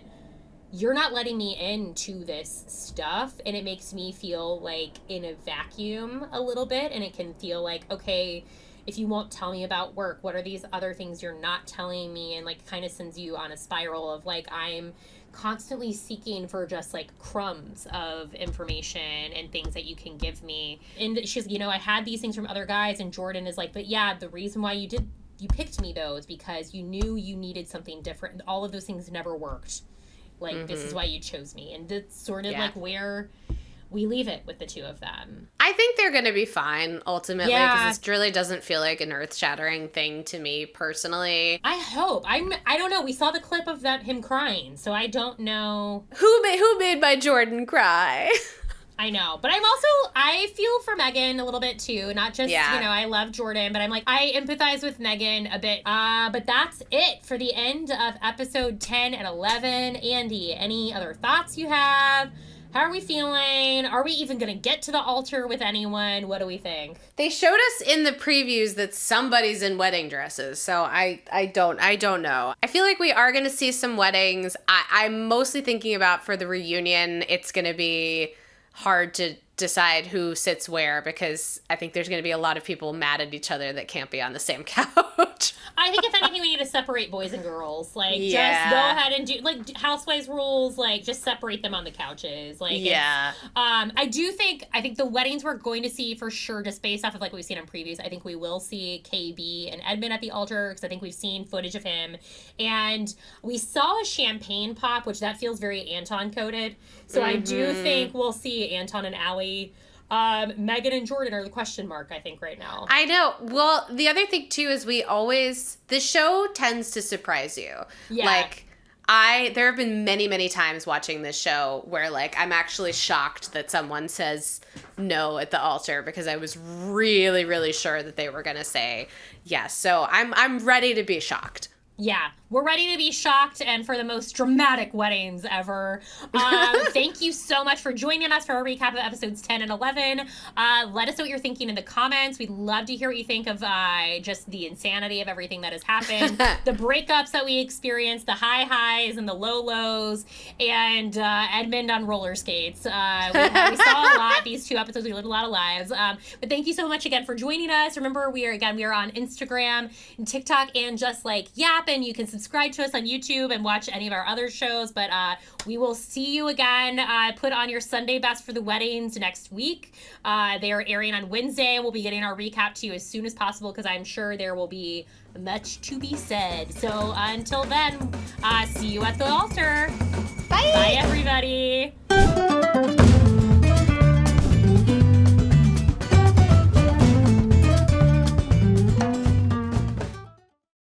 you're not letting me into this stuff, and it makes me feel like in a vacuum a little bit, and it can feel like, okay, if you won't tell me about work, what are these other things you're not telling me? And like kind of sends you on a spiral of like, I'm constantly seeking for just like crumbs of information and things that you can give me. And she's, you know, I had these things from other guys, and Jordan is like, but yeah, the reason why you picked me though is because you knew you needed something different, and all of those things never worked. Like, this is why you chose me. And that's sort of like where we leave it with the two of them. I think they're going to be fine ultimately, because this really doesn't feel like an earth-shattering thing to me personally. I hope. I don't know. We saw the clip of him crying, so I don't know. Who made my Jordan cry? I know. But I feel for Megan a little bit too. Not just, you know, I love Jordan, but I'm like, I empathize with Megan a bit. But that's it for the end of episode 10 and 11. Andy, any other thoughts you have? How are we feeling? Are we even going to get to the altar with anyone? What do we think? They showed us in the previews that somebody's in wedding dresses, so I don't know. I feel like we are going to see some weddings. I'm mostly thinking about for the reunion, it's going to be hard to decide who sits where, because I think there's going to be a lot of people mad at each other that can't be on the same couch. I think if anything, we need to separate boys and girls. Like, just go ahead and do, like, housewives rules, like, just separate them on the couches. Like, I think the weddings we're going to see for sure, just based off of, like, what we've seen in previews, I think we will see KB and Edmund at the altar, because I think we've seen footage of him. And we saw a champagne pop, which that feels very Anton-coded. So I do think we'll see Anton and Allie. Megan and Jordan are the question mark, I think, right now. I know. Well, the other thing, too, is the show tends to surprise you. Yeah. Like, there have been many, many times watching this show where, like, I'm actually shocked that someone says no at the altar, because I was really, really sure that they were going to say yes. So I'm ready to be shocked. Yeah, we're ready to be shocked, and for the most dramatic weddings ever. Thank you so much for joining us for a recap of episodes 10 and 11. Let us know what you're thinking in the comments. We'd love to hear what you think of just the insanity of everything that has happened, the breakups that we experienced, the high highs and the low lows, and Edmund on roller skates. We saw a lot these 2 episodes. We lived a lot of lives. But thank you so much again for joining us. Remember, we are on Instagram and TikTok and Just Like Yap. And you can subscribe to us on YouTube and watch any of our other shows. But we will see you again. Put on your Sunday best for the weddings next week. They are airing on Wednesday. We'll be getting our recap to you as soon as possible, because I'm sure there will be much to be said. So until then, see you at the altar. Bye. Bye, everybody.